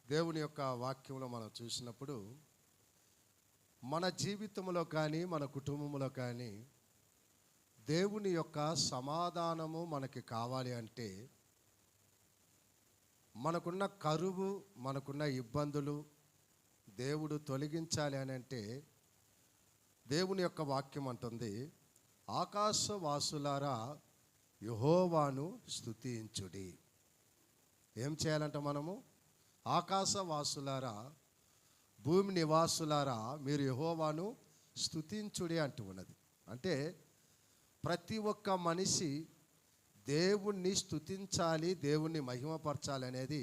దేవుని యొక్క వాక్యంలో మనం చూసినప్పుడు మన జీవితంలో కానీ మన కుటుంబంలో కానీ దేవుని యొక్క సమాధానము మనకి కావాలి అంటే మనకున్న కరువు, మనకున్న ఇబ్బందులు దేవుడు తొలగించాలి అని అంటే దేవుని యొక్క వాక్యం అంటుంది, ఆకాశవాసులారా యెహోవాను స్తుతించుడి. ఏం చేయాలంట మనము? ఆకాశవాసులారా, భూమి నివాసులారా, మీరు యెహోవాను స్తుతించుడి అంటూ ఉన్నది. అంటే ప్రతి ఒక్క మనిషి దేవుణ్ణి స్తుతించాలి, దేవుణ్ణి మహిమపరచాలి అనేది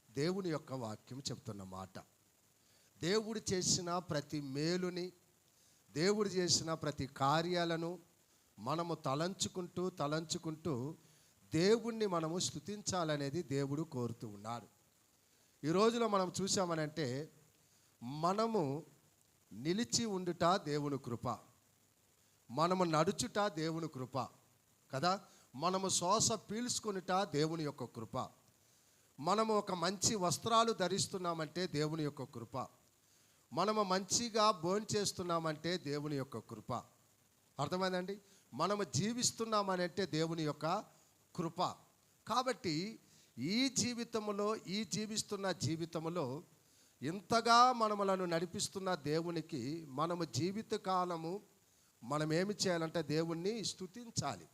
దేవుని యొక్క వాక్యం చెప్తున్న మాట. దేవుడు చేసిన ప్రతి మేలుని, దేవుడు చేసిన ప్రతి కార్యాలను మనము తలంచుకుంటూ దేవుణ్ణి మనము స్తుతించాలనేది దేవుడు కోరుతూ ఉన్నాడు. ఈ రోజులో మనం చూసామనంటే మనము నిలిచి ఉండుట దేవుని కృప, మనము నడుచుట దేవుని కృప కదా, మనము శ్వాస పీల్చుకునుట దేవుని యొక్క కృప, మనము ఒక మంచి వస్త్రాలు ధరిస్తున్నామంటే దేవుని యొక్క కృప, మనము మంచిగా భోంచేస్తున్నామంటే దేవుని యొక్క కృప. అర్థమైందండి? మనము జీవిస్తున్నామనంటే దేవుని యొక్క కృప. కాబట్టి ఈ జీవిస్తున్న జీవితంలో ఇంతగా మనములను నడిపిస్తున్న దేవునికి మనము జీవితకాలము మనం ఏమి చేయాలంటే దేవుణ్ణి స్తుతించాలి.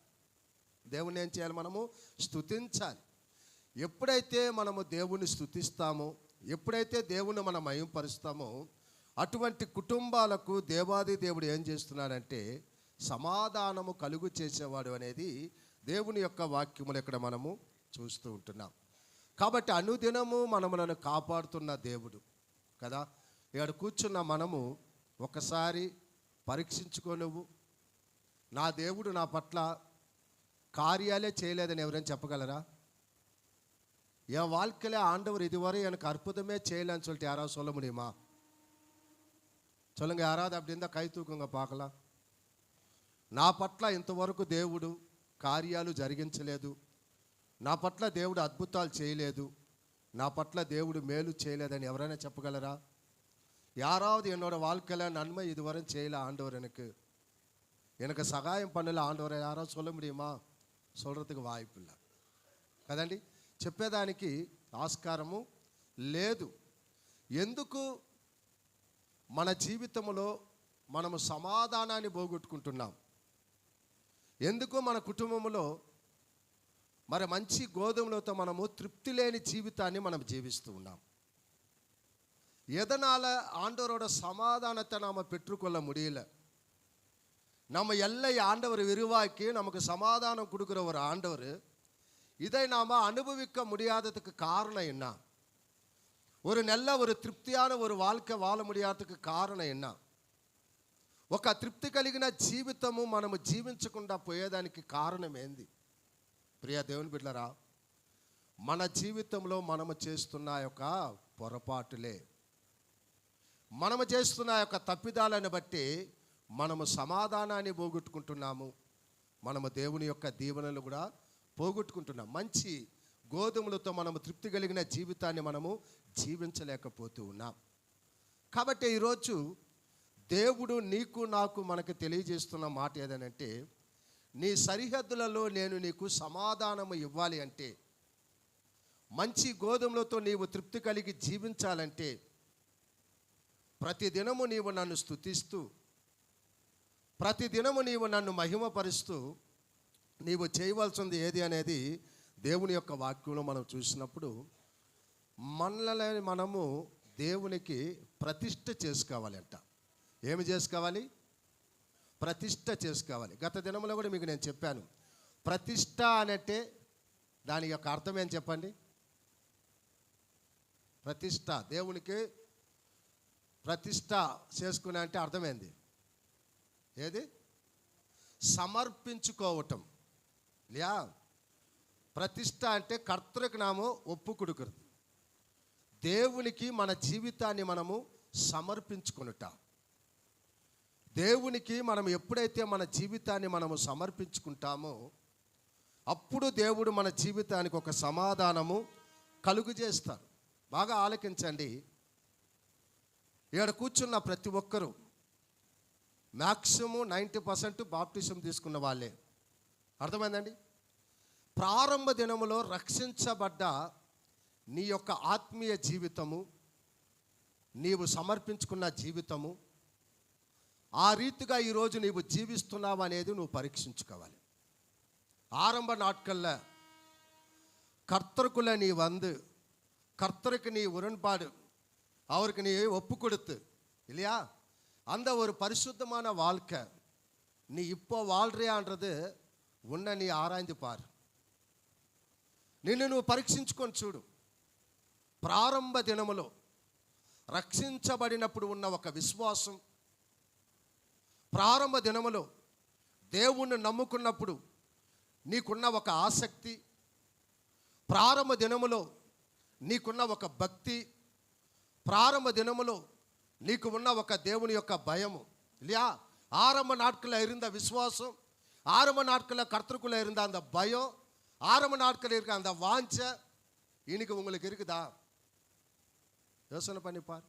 దేవుణ్ణి ఏం చేయాలి? మనము స్తుతించాలి. ఎప్పుడైతే మనము దేవుణ్ణి స్తుతిస్తామో, ఎప్పుడైతే దేవుణ్ణి మనం మహిమపరుస్తామో, అటువంటి కుటుంబాలకు దేవాది దేవుడు ఏం చేస్తున్నాడంటే సమాధానము కలుగు చేసేవాడు అనేది దేవుని యొక్క వాక్యములు ఇక్కడ మనము చూస్తూ ఉంటున్నాం. కాబట్టి అనుదినము మనములను కాపాడుతున్న దేవుడు కదా. ఇక్కడ కూర్చున్న మనము ఒకసారి పరీక్షించుకో. నువ్వు, నా దేవుడు నా పట్ల కార్యాలే చేయలేదని ఎవరైనా చెప్పగలరా? என் வாழ்க்கையில் ஆண்டவர் இதுவரை எனக்கு அற்புதமே செய்யலன்னு சொல்லிட்டு யாராவது சொல்ல முடியுமா? சொல்லுங்க, யாராவது அப்படி இருந்தால் கை தூக்குங்க பார்க்கலாம். నా పట్ల ఇంతవరకు దేవుడు కార్యాలు జరిగించలేదు, నా పట్ల దేవుడు అద్భుతాలు చేయలేదు, నా పట్ల దేవుడు మేలు చేయలేదని ఎవరైనా చెప్పగలరా? யாராவது என்னோட வாழ்க்கையில் நன்மை இதுவரை செய்யல ஆண்டவர், எனக்கு సహాయం பண்ணல ఆండవర్, யாராவது சொல்ல முடியுமா? சொல்கிறதுக்கு వాయిப்பு இல்லை కదండి, చెప్పేదానికి ఆస్కారము లేదు. ఎందుకు మన జీవితంలో మనము సమాధానాన్ని పోగొట్టుకుంటున్నాం? ఎందుకు మన కుటుంబంలో మరి మంచి గోధుమలతో మనము తృప్తి లేని జీవితాన్ని మనం జీవిస్తూ ఉన్నాం? எதனால ஆண்டவரோட சமாதானத்தை நாம் பெற்றுக்கொள்ள முடியல? நம்ம எல்லை ஆண்டவர் விரிவாக்கி நமக்கு சமாதானம் கொடுக்குற ஒரு ஆண்டவர், இதை நாம் அனுபவிக்க முடியாததுக்கு காரணம் என்ன? ஒரு நல்ல ஒரு திருப்தியான ஒரு வாழ்க்கை வாழ முடியாததுக்கு காரணம் என்ன? ఒక తృప్తి కలిగిన జీవితము మనము జీవించకుండా పోయేదానికి కారణం ఏంది? ప్రియ దేవుని బిడ్డలారా, మన జీవితంలో మనము చేస్తున్న యొక్క పొరపాటులే, మనము చేస్తున్న యొక్క తప్పిదాలను బట్టి మనము సమాధానాన్ని పోగొట్టుకుంటున్నాము, మనము దేవుని యొక్క దీవెనలు కూడా పోగొట్టుకుంటున్నాం. మంచి గోధుమలతో మనము తృప్తి కలిగిన జీవితాన్ని మనము జీవించలేకపోతూ ఉన్నాం. కాబట్టి ఈరోజు దేవుడు నీకు నాకు మనకు తెలియజేస్తున్న మాట ఏదనంటే, నీ సరిహద్దులలో నేను నీకు సమాధానము ఇవ్వాలి అంటే, మంచి గోధుమలతో నీవు తృప్తి కలిగి జీవించాలంటే, ప్రతిదినము నీవు నన్ను స్తుతిస్తూ, ప్రతిదినము నీవు నన్ను మహిమపరుస్తూ నీవు చేయవలసింది ఏది అనేది దేవుని యొక్క వాక్యంలో మనం చూసినప్పుడు, మనల్ని మనము దేవునికి ప్రతిష్ఠ చేసుకోవాలి అంట. ఏమి చేసుకోవాలి? ప్రతిష్ఠ చేసుకోవాలి. గత దినంలో కూడా మీకు నేను చెప్పాను, ప్రతిష్ఠ అనంటే దాని యొక్క అర్థం ఏం చెప్పండి? ప్రతిష్ఠ, దేవునికి ప్రతిష్ఠ చేసుకునే అంటే అర్థమైంది ఏది? సమర్పించుకోవటం. లియా ప్రతిష్ఠ అంటే కర్తృకు నాము ఒప్పు కొడుకురు, దేవునికి మన జీవితాన్ని మనము సమర్పించుకొనుట. దేవునికి మనం ఎప్పుడైతే మన జీవితాన్ని మనము సమర్పించుకుంటామో అప్పుడు దేవుడు మన జీవితానికి ఒక సమాధానము కలుగు చేస్తారు. బాగా ఆలకించండి. ఇక్కడ కూర్చున్న ప్రతి ఒక్కరూ మ్యాక్సిమం 90% బాప్టిజం తీసుకున్న వాళ్ళే. అర్థమైందండి? ప్రారంభ దినములో రక్షించబడ్డ నీ యొక్క ఆత్మీయ జీవితము, నీవు సమర్పించుకున్న జీవితము, ఆ రీతిగా ఈరోజు నీవు జీవిస్తున్నావు అనేది నువ్వు పరీక్షించుకోవాలి. ஆரம்ப நாட்களில் கர்த்தருக்குள்ள நீ வந்து கர்த்தருக்கு நீ உடன்பாடு, அவருக்கு நீ ஒப்பு கொடுத்து இல்லையா, அந்த ஒரு பரிசுத்தமான வாழ்க்கை நீ இப்போ வாழ்றியான்றது உன்னை நீ ఆరాய்ந்து పారు. నిన్ను నువ్వు పరీక్షించుకొని చూడు. ప్రారంభ దినములో రక్షించబడినప్పుడు ఉన్న ఒక విశ్వాసం, ప్రారంభ దినములో దేవుణ్ణి నమ్ముకున్నప్పుడు నీకున్న ఒక ఆసక్తి, ప్రారంభ దినములో నీకున్న ఒక భక్తి, ప్రారంభ దినములో నీకు ఉన్న ఒక దేవుని యొక్క భయము இல்லையா. ஆரம்ப நாட்களில் இருந்த விசுவாசம், ஆரம்ப நாட்களில் கர்த்தருக்குள்ள இருந்த அந்த பயம், ஆரம்ப நாட்களில் இருக்க அந்த வாஞ்சை இன்னைக்கு உங்களுக்கு இருக்குதா? யோசனை பண்ணிப்பார்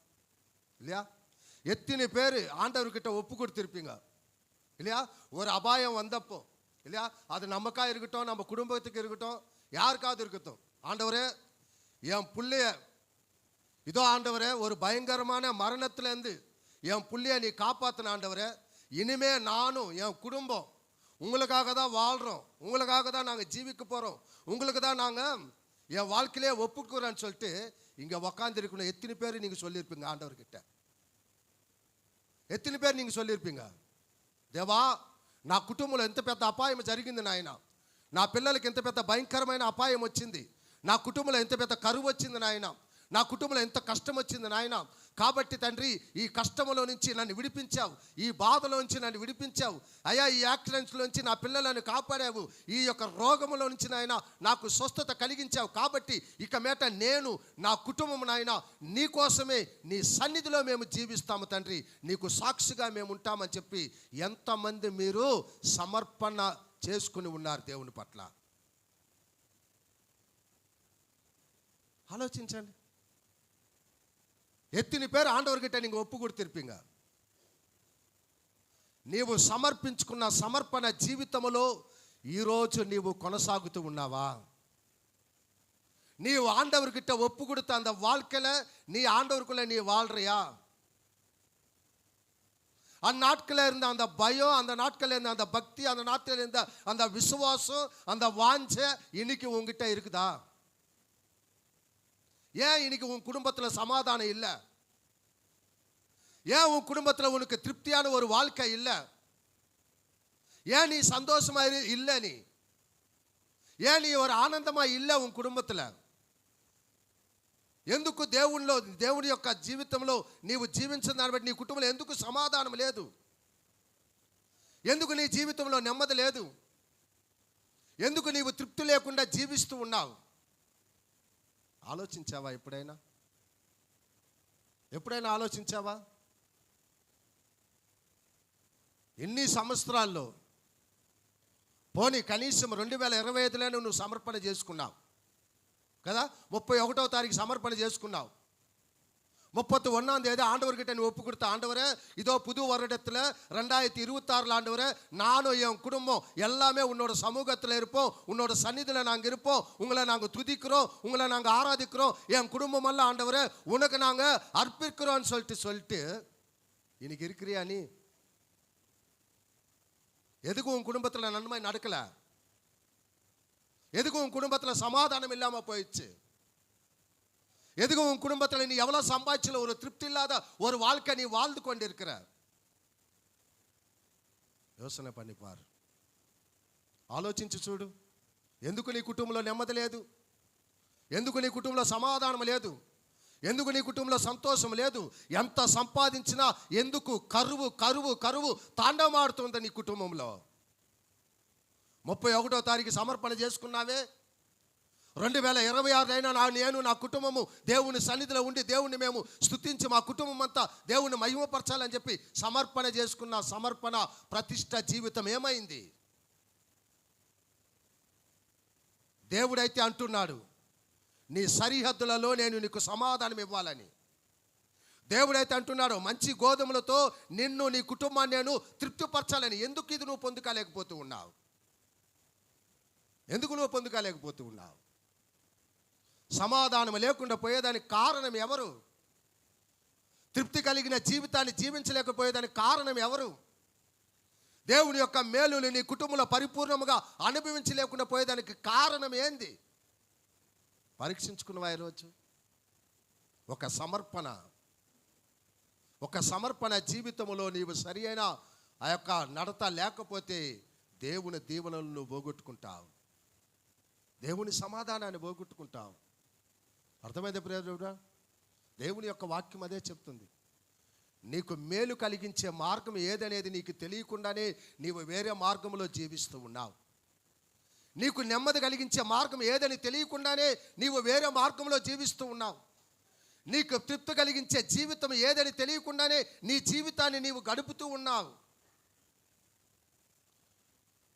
இல்லையா. எத்தனை பேர் ஆண்டவர்கிட்ட ஒப்பு கொடுத்துருப்பீங்க இல்லையா. ஒரு அபாயம் வந்தப்போ இல்லையா, அது நமக்காக இருக்கட்டும், நம்ம குடும்பத்துக்கு இருக்கட்டும், யாருக்காவது இருக்கட்டும், ஆண்டவரே என் பிள்ளைய இதோ ஆண்டவரே ஒரு பயங்கரமான மரணத்திலேருந்து என் பிள்ளைய நீ காப்பாற்றின ஆண்டவரே, இனிமே நானும் என் குடும்பம் உங்களுக்காக தான் வாழ்கிறோம், உங்களுக்காக தான் நாங்கள் ஜீவிக்க போகிறோம், உங்களுக்கு தான் நாங்கள் என் வாழ்க்கையிலே ஒப்புக்கிறோன்னு சொல்லிட்டு இங்கே உக்காந்துருக்கணும். எத்தனை பேர் நீங்கள் சொல்லியிருப்பீங்க ஆண்டவர்கிட்ட? ఎత్తిన పేరు నీకు சொல்லியிருப்பீங்க, దేవా నా కుటుంబంలో ఎంత పెద్ద అపాయం జరిగింది నాయన, నా పిల్లలకి ఎంత పెద్ద భయంకరమైన అపాయం వచ్చింది, నా కుటుంబంలో ఎంత పెద్ద కరువు వచ్చింది నాయన, నా కుటుంబంలో ఎంత కష్టం వచ్చింది నాయన, కాబట్టి తండ్రి ఈ కష్టంలో నుంచి నన్ను విడిపించావు, ఈ బాధలో నుంచి నన్ను విడిపించావు అయ్యా, ఈ యాక్సిడెంట్స్లో నుంచి నా పిల్లలను కాపాడావు, ఈ యొక్క రోగంలో నుంచి నాయన నాకు స్వస్థత కలిగించావు, కాబట్టి ఇక మీట నేను నా కుటుంబం నాయన నీ కోసమే నీ సన్నిధిలో మేము జీవిస్తాము తండ్రి, నీకు సాక్షిగా మేము ఉంటామని చెప్పి ఎంతమంది మీరు సమర్పణ చేసుకుని ఉన్నారు దేవుని పట్ల? ఆలోచించండి. ఎత్తిన పేరు ఆండవర్గిட்ட నీకు ఒప్పు కొడుతిరుపీంగ. నీవు సమర్పించుకున్న సమర్పణ జీవితంలో ఈరోజు నీవు కొనసాగుతూ ఉన్నావా? నీవు ఆండవర్கிட்ட ఒప్పు கொடுத்த அந்த வாழ்க்கையில நீ ஆண்டவருக்குள்ள நீ வாழ்றியா? அந்த நாட்களில் இருந்த அந்த பயம், அந்த நாட்களில் இருந்த அந்த பக்தி, அந்த நாட்களில் இருந்த அந்த விசுவாசம், அந்த வாஞ்சை இன்னைக்கு உங்ககிட்ட இருக்குதா? ஏன் இன்னைக்கு உன் குடும்பத்தில் சமாதானம் இல்லை? ஏன் உன் குடும்பத்தில் உனக்கு திருப்தியான ஒரு வாழ்க்கை இல்லை? ஏன் நீ சந்தோஷமா இல்லை? நீ ஏன் நீ ஒரு ఆనందமா இல்லை உன் కుటుంబத்தில்? ఎందుకు దేవుని యొక్క జీవితంలో నీవు జీవించిన దాన్ని బట్టి నీ కుటుంబంలో ఎందుకు సమాధానం లేదు? ఎందుకు నీ జీవితంలో నెమ్మది లేదు? ఎందుకు నీవు తృప్తి లేకుండా జీవిస్తూ ఉన్నావు? ఆలోచించావా? ఎప్పుడైనా ఆలోచించావా? ఎన్ని సంవత్సరాల్లో పోనీ కనీసం 2025లోనే నువ్వు సమర్పణ చేసుకున్నావు కదా. 31వ తారీఖు సమర్పణ చేసుకున్నావు. 31ஆம் தேதி ஆண்டவர்கிட்ட நீ ஒப்பு கொடுத்த, ஆண்டவரே இதோ புது வருடத்தில் 2026 ஆண்டவரே நானும் என் குடும்பம் எல்லாமே உன்னோட சமூகத்தில் இருப்போம், உன்னோட சந்நிதியில் நாங்கள் இருப்போம், உங்களை நாங்கள் துதிக்கிறோம், உங்களை நாங்கள் ஆராதிக்கிறோம், என் குடும்பம் எல்லாம் ஆண்டவரே உனக்கு நாங்கள் அர்ப்பிக்கிறோம்னு சொல்லிட்டு இன்னைக்கு இருக்கிறியா நீ? எதுக்கு உன் குடும்பத்தில் நன்மை நடக்கல? எதுக்கு உன் குடும்பத்தில் சமாதானம் இல்லாமல் போயிடுச்சு? எதுக்கு உன் குடும்பத்தில் நீ எவ்வளோ சம்பாதிச்சல ஒரு திருப்தி இல்லாத ஒரு வாழ்க்கை நீ வாழ்ந்து கொண்டிருக்கிற? యోచన பண்ணிப்பார், ఆలోచించి చూడు. ఎందుకు నీ కుటుంబంలో నెమ్మది లేదు? ఎందుకు నీ కుటుంబంలో సమాధానం లేదు? ఎందుకు నీ కుటుంబంలో సంతోషం లేదు? ఎంత సంపాదించినా ఎందుకు కరువు కరువు కరువు తాండవమాడుతుంది నీ కుటుంబంలో? 31వ తారీఖు సమర్పణ చేసుకున్నావే, 2026 అయినా నేను నా కుటుంబము దేవుని సన్నిధిలో ఉండి దేవుని మేము స్తుతించి మా కుటుంబం అంతా దేవుని మహిమపరచాలని చెప్పి సమర్పణ చేసుకున్న సమర్పణ ప్రతిష్ట జీవితం ఏమైంది? దేవుడైతే అంటున్నాడు, నీ సరిహద్దులలో నేను నీకు సమాధానం ఇవ్వాలని. దేవుడైతే అంటున్నాడు, మంచి గోధుమలతో నిన్ను నీ కుటుంబాన్ని నేను తృప్తిపరచాలని. ఎందుకు ఇది నువ్వు పొందుకోలేకపోతూ ఉన్నావు? ఎందుకు నువ్వు పొందుకోలేకపోతూ ఉన్నావు? సమాధానం లేకుండా పోయేదానికి కారణం ఎవరు? తృప్తి కలిగిన జీవితాన్ని జీవించలేకపోయేదానికి కారణం ఎవరు? దేవుని యొక్క మేలులు నీ కుటుంబంలో పరిపూర్ణముగా అనుభవించలేకుండా పోయేదానికి కారణం ఏంది? పరీక్షించుకున్నవా ఈరోజు? ఒక సమర్పణ జీవితంలో నీవు సరి అయిన ఆ యొక్క నడత లేకపోతే దేవుని దీవెనలను నువ్వు పోగొట్టుకుంటావు, దేవుని సమాధానాన్ని పోగొట్టుకుంటావు. అర్థమైంది ప్రియదేవుడా? దేవుని యొక్క వాక్యం అదే చెప్తుంది. నీకు మేలు కలిగించే మార్గం ఏదనేది నీకు తెలియకుండానే నీవు వేరే మార్గంలో జీవిస్తూ ఉన్నావు. నీకు నెమ్మది కలిగించే మార్గం ఏదని తెలియకుండానే నీవు వేరే మార్గంలో జీవిస్తూ ఉన్నావు. నీకు తృప్తి కలిగించే జీవితం ఏదని తెలియకుండానే నీ జీవితాన్ని నీవు గడుపుతూ ఉన్నావు.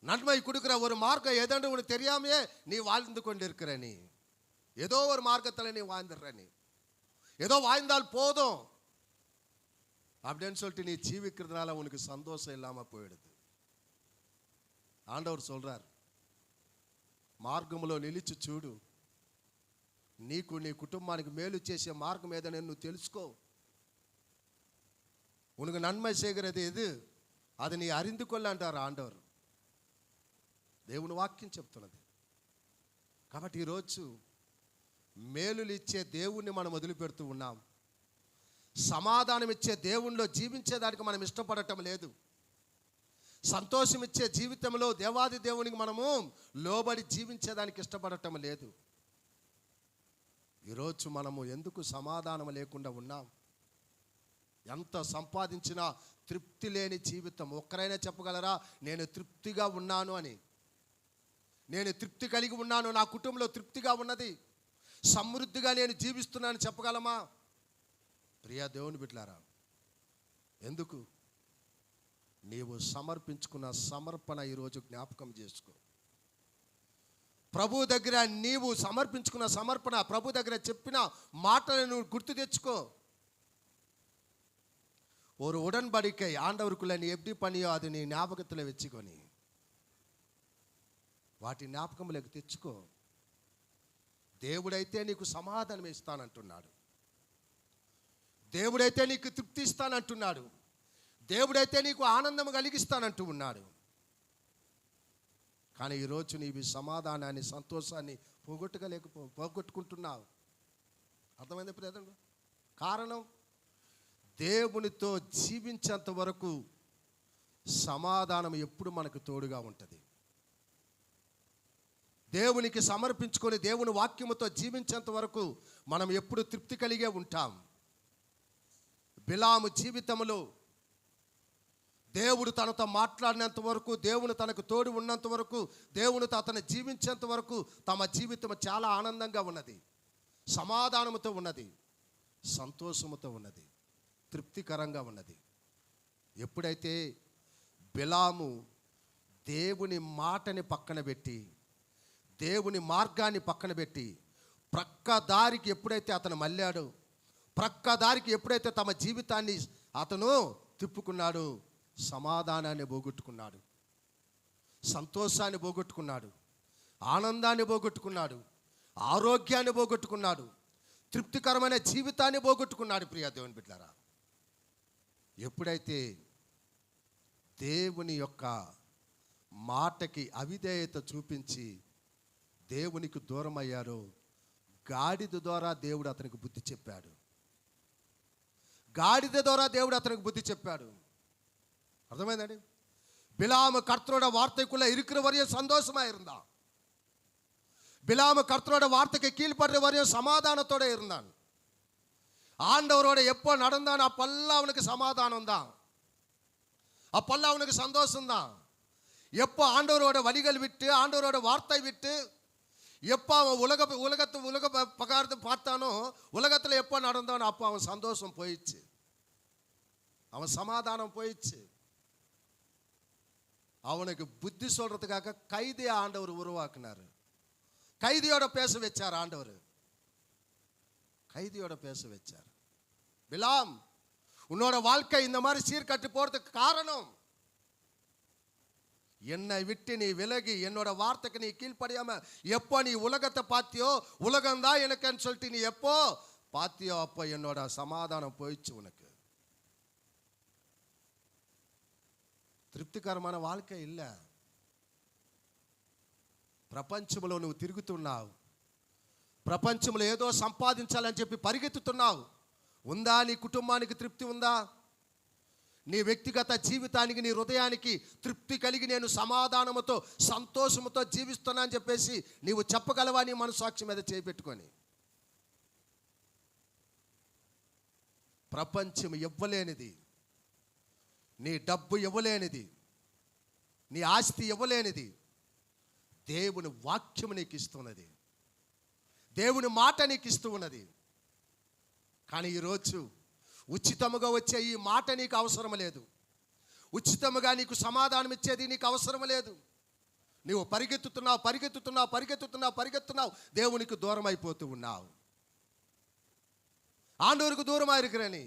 நன்மை கொடுக்குற ஒரு மார்க்கம் எதன்னு உனக்கு தெரியாமையே நீ வாழ்ந்து கொண்டிருக்கிற. நீ ஏதோ ஒரு மார்க்கத்தில் நீ வாழ்ந்துடுற. நீ ஏதோ வாழ்ந்தால் போதும் அப்படின்னு சொல்லிட்டு நீ ஜீவிக்கிறதுனால உனக்கு சந்தோஷம் இல்லாமல் போயிடுது. ఆండవర్ சொல்றார், మార్గంలో నిలిచి చూడు, నీకు నీ కుటుంబానికి మేలు చేసే మార్గం ఏదని నువ్వు తెలుసుకో. உனக்கு நன்மை செய்கிறது எது అది నీ அறிந்து கொள்ள అంటారు ఆండవర్. దేవుని వాక్యం చెప్తున్నది. కాబట్టి ఈరోజు మేలులు ఇచ్చే దేవుణ్ణి మనం వదిలిపెడుతూ ఉన్నాం. సమాధానం ఇచ్చే దేవునిలో జీవించేదానికి మనం ఇష్టపడటం లేదు. సంతోషం ఇచ్చే జీవితంలో దేవాది దేవునికి మనము లోబడి జీవించేదానికి ఇష్టపడటం లేదు. ఈరోజు మనము ఎందుకు సమాధానం లేకుండా ఉన్నాం? ఎంత సంపాదించినా తృప్తి లేని జీవితం. ఒక్కరైనా చెప్పగలరా నేను తృప్తిగా ఉన్నాను అని? నేను తృప్తి కలిగి ఉన్నాను, నా కుటుంబంలో తృప్తిగా ఉన్నది, సమృద్ధిగా నేను జీవిస్తున్నాను చెప్పగలమా? ప్రియా దేవుని బిడ్డలారా, ఎందుకు? నీవు సమర్పించుకున్న సమర్పణ ఈరోజు జ్ఞాపకం చేసుకో. ప్రభు దగ్గర నీవు సమర్పించుకున్న సమర్పణ, ప్రభు దగ్గర చెప్పిన మాటలను గుర్తు తెచ్చుకో. ஒரு உடன்படிக்கை ஆண்டவருக்குள்ள நீ எப்படி பண்ணியோ அது நீ ஞாபகத்தில் வச்சுக்கோని వాటి జ్ఞాపకంలోకి తెచ్చుకో. దేవుడైతే నీకు సమాధానం ఇస్తానంటున్నాడు. దేవుడైతే నీకు తృప్తి ఇస్తానంటున్నాడు. దేవుడైతే నీకు ఆనందం కలిగిస్తానంటూ ఉన్నాడు. కానీ ఈరోజు నీవి సమాధానాన్ని, సంతోషాన్ని పోగొట్టుకుంటున్నావు. అర్థమైంది ప్రియదేవుడు? కారణం, దేవునితో జీవించేంత వరకు సమాధానం ఎప్పుడు మనకు తోడుగా ఉంటుంది. దేవునికి సమర్పించుకొని దేవుని వాక్యముతో జీవించేంత వరకు మనం ఎప్పుడు తృప్తి కలిగే ఉంటాం. బిలాము జీవితంలో దేవుడు తనతో మాట్లాడినంత వరకు, దేవుని తనకు తోడు ఉన్నంత వరకు, దేవునితో అతను జీవించేంత వరకు తమ జీవితం చాలా ఆనందంగా ఉన్నది, సమాధానముతో ఉన్నది, సంతోషముతో ఉన్నది, తృప్తికరంగా ఉన్నది. ఎప్పుడైతే బిలాము దేవుని మాటని పక్కన పెట్టి, దేవుని మార్గాన్ని పక్కన పెట్టి ప్రక్క దారికి ఎప్పుడైతే అతను మళ్ళాడో, ప్రక్క దారికి ఎప్పుడైతే తమ జీవితాన్ని అతను తిప్పుకున్నాడు, సమాధానాన్ని పోగొట్టుకున్నాడు, సంతోషాన్ని పోగొట్టుకున్నాడు, ఆనందాన్ని పోగొట్టుకున్నాడు, ఆరోగ్యాన్ని పోగొట్టుకున్నాడు, తృప్తికరమైన జీవితాన్ని పోగొట్టుకున్నాడు. ప్రియ దేవుని బిడ్డలారా, ఎప్పుడైతే దేవుని యొక్క మాటకి అవిధేయత చూపించి దేవునికి దూరం అయ్యారో, గాడిద ద్వారా దేవుడు అతనికి బుద్ధి చెప్పాడు. గాడిద ద్వారా దేవుడు అతనికి బుద్ధి చెప్పాడు. அர்த்தமாயிருந்தாடி? பிலாமு கர்த்தரோட வார்த்தைக்குள்ள இருக்கிற வரையும் சந்தோஷமா இருந்தான். பிலாமு கர்த்தரோட வார்த்தைக்கு கீழ்ப்படுற வரையும் சமாதானத்தோட இருந்தான். ஆண்டவரோட எப்போ நடந்தான் அப்பெல்லாம் அவனுக்கு சமாதானம் தான், அப்பெல்லாம் அவனுக்கு சந்தோஷம் தான். எப்போ ஆண்டவரோட வழிகள் விட்டு, ஆண்டவரோட வார்த்தை விட்டு, எப்போ அவன் உலக பகாரத்தை பார்த்தானோ, உலகத்தில் எப்போ நடந்தானோ அப்போ அவன் சந்தோஷம் போயிடுச்சு, அவன் சமாதானம் போயிடுச்சு. அவனுக்கு புத்தி சொல்றதுக்காக கைதியை ஆண்டவர் உருவாக்குனார். கைதியோட பேச வச்சார் ஆண்டவர். கைதியோட பேச வச்சார். பிலாம், உன்னோட வாழ்க்கை இந்த மாதிரி சீர்கட்டு போறதுக்கு காரணம் என்னை விட்டு நீ விலகி என்னோட வார்த்தைக்கு நீ கீழ்ப்படியாம எப்போ நீ உலகத்தை பார்த்தியோ, உலகம்தான் எனக்குன்னு சொல்லிட்டு நீ எப்போ பார்த்தியோ அப்போ என்னோட சமாதானம் போயிடுச்சு. உனக்கு తృప్తికరమైన வாழ்க்கை இல்லை. ప్రపంచంలో నువ్వు తిరుగుతున్నావు, ప్రపంచంలో ఏదో సంపాదించాలని చెప్పి పరిగెత్తుతున్నావు. ఉందా నీ కుటుంబానికి తృప్తి ఉందా? నీ వ్యక్తిగత జీవితానికి, నీ హృదయానికి తృప్తి కలిగి నేను సమాధానముతో సంతోషముతో జీవిస్తున్నా అని చెప్పేసి నీవు చెప్పగలవా? నీ మనసాక్షి మీద చేపెట్టుకొని. ప్రపంచం ఇవ్వలేనిది, నీ డబ్బు ఇవ్వలేనిది, నీ ఆస్తి ఇవ్వలేనిది దేవుని వాక్యము నీకు ఇస్తున్నది, దేవుని మాట నీకు ఇస్తూ ఉన్నది. కానీ ఈరోజు ఉచితముగా వచ్చే ఈ మాట నీకు అవసరం లేదు, ఉచితముగా నీకు సమాధానం ఇచ్చేది నీకు అవసరం లేదు. నీవు పరిగెత్తుతున్నావు పరిగెత్తుతున్నావు పరిగెత్తుతున్నావు పరిగెత్తున్నావు, దేవునికి దూరం అయిపోతూ ఉన్నావు. ஆண்டவருக்கு தூரமாக இருக்கிறேன்.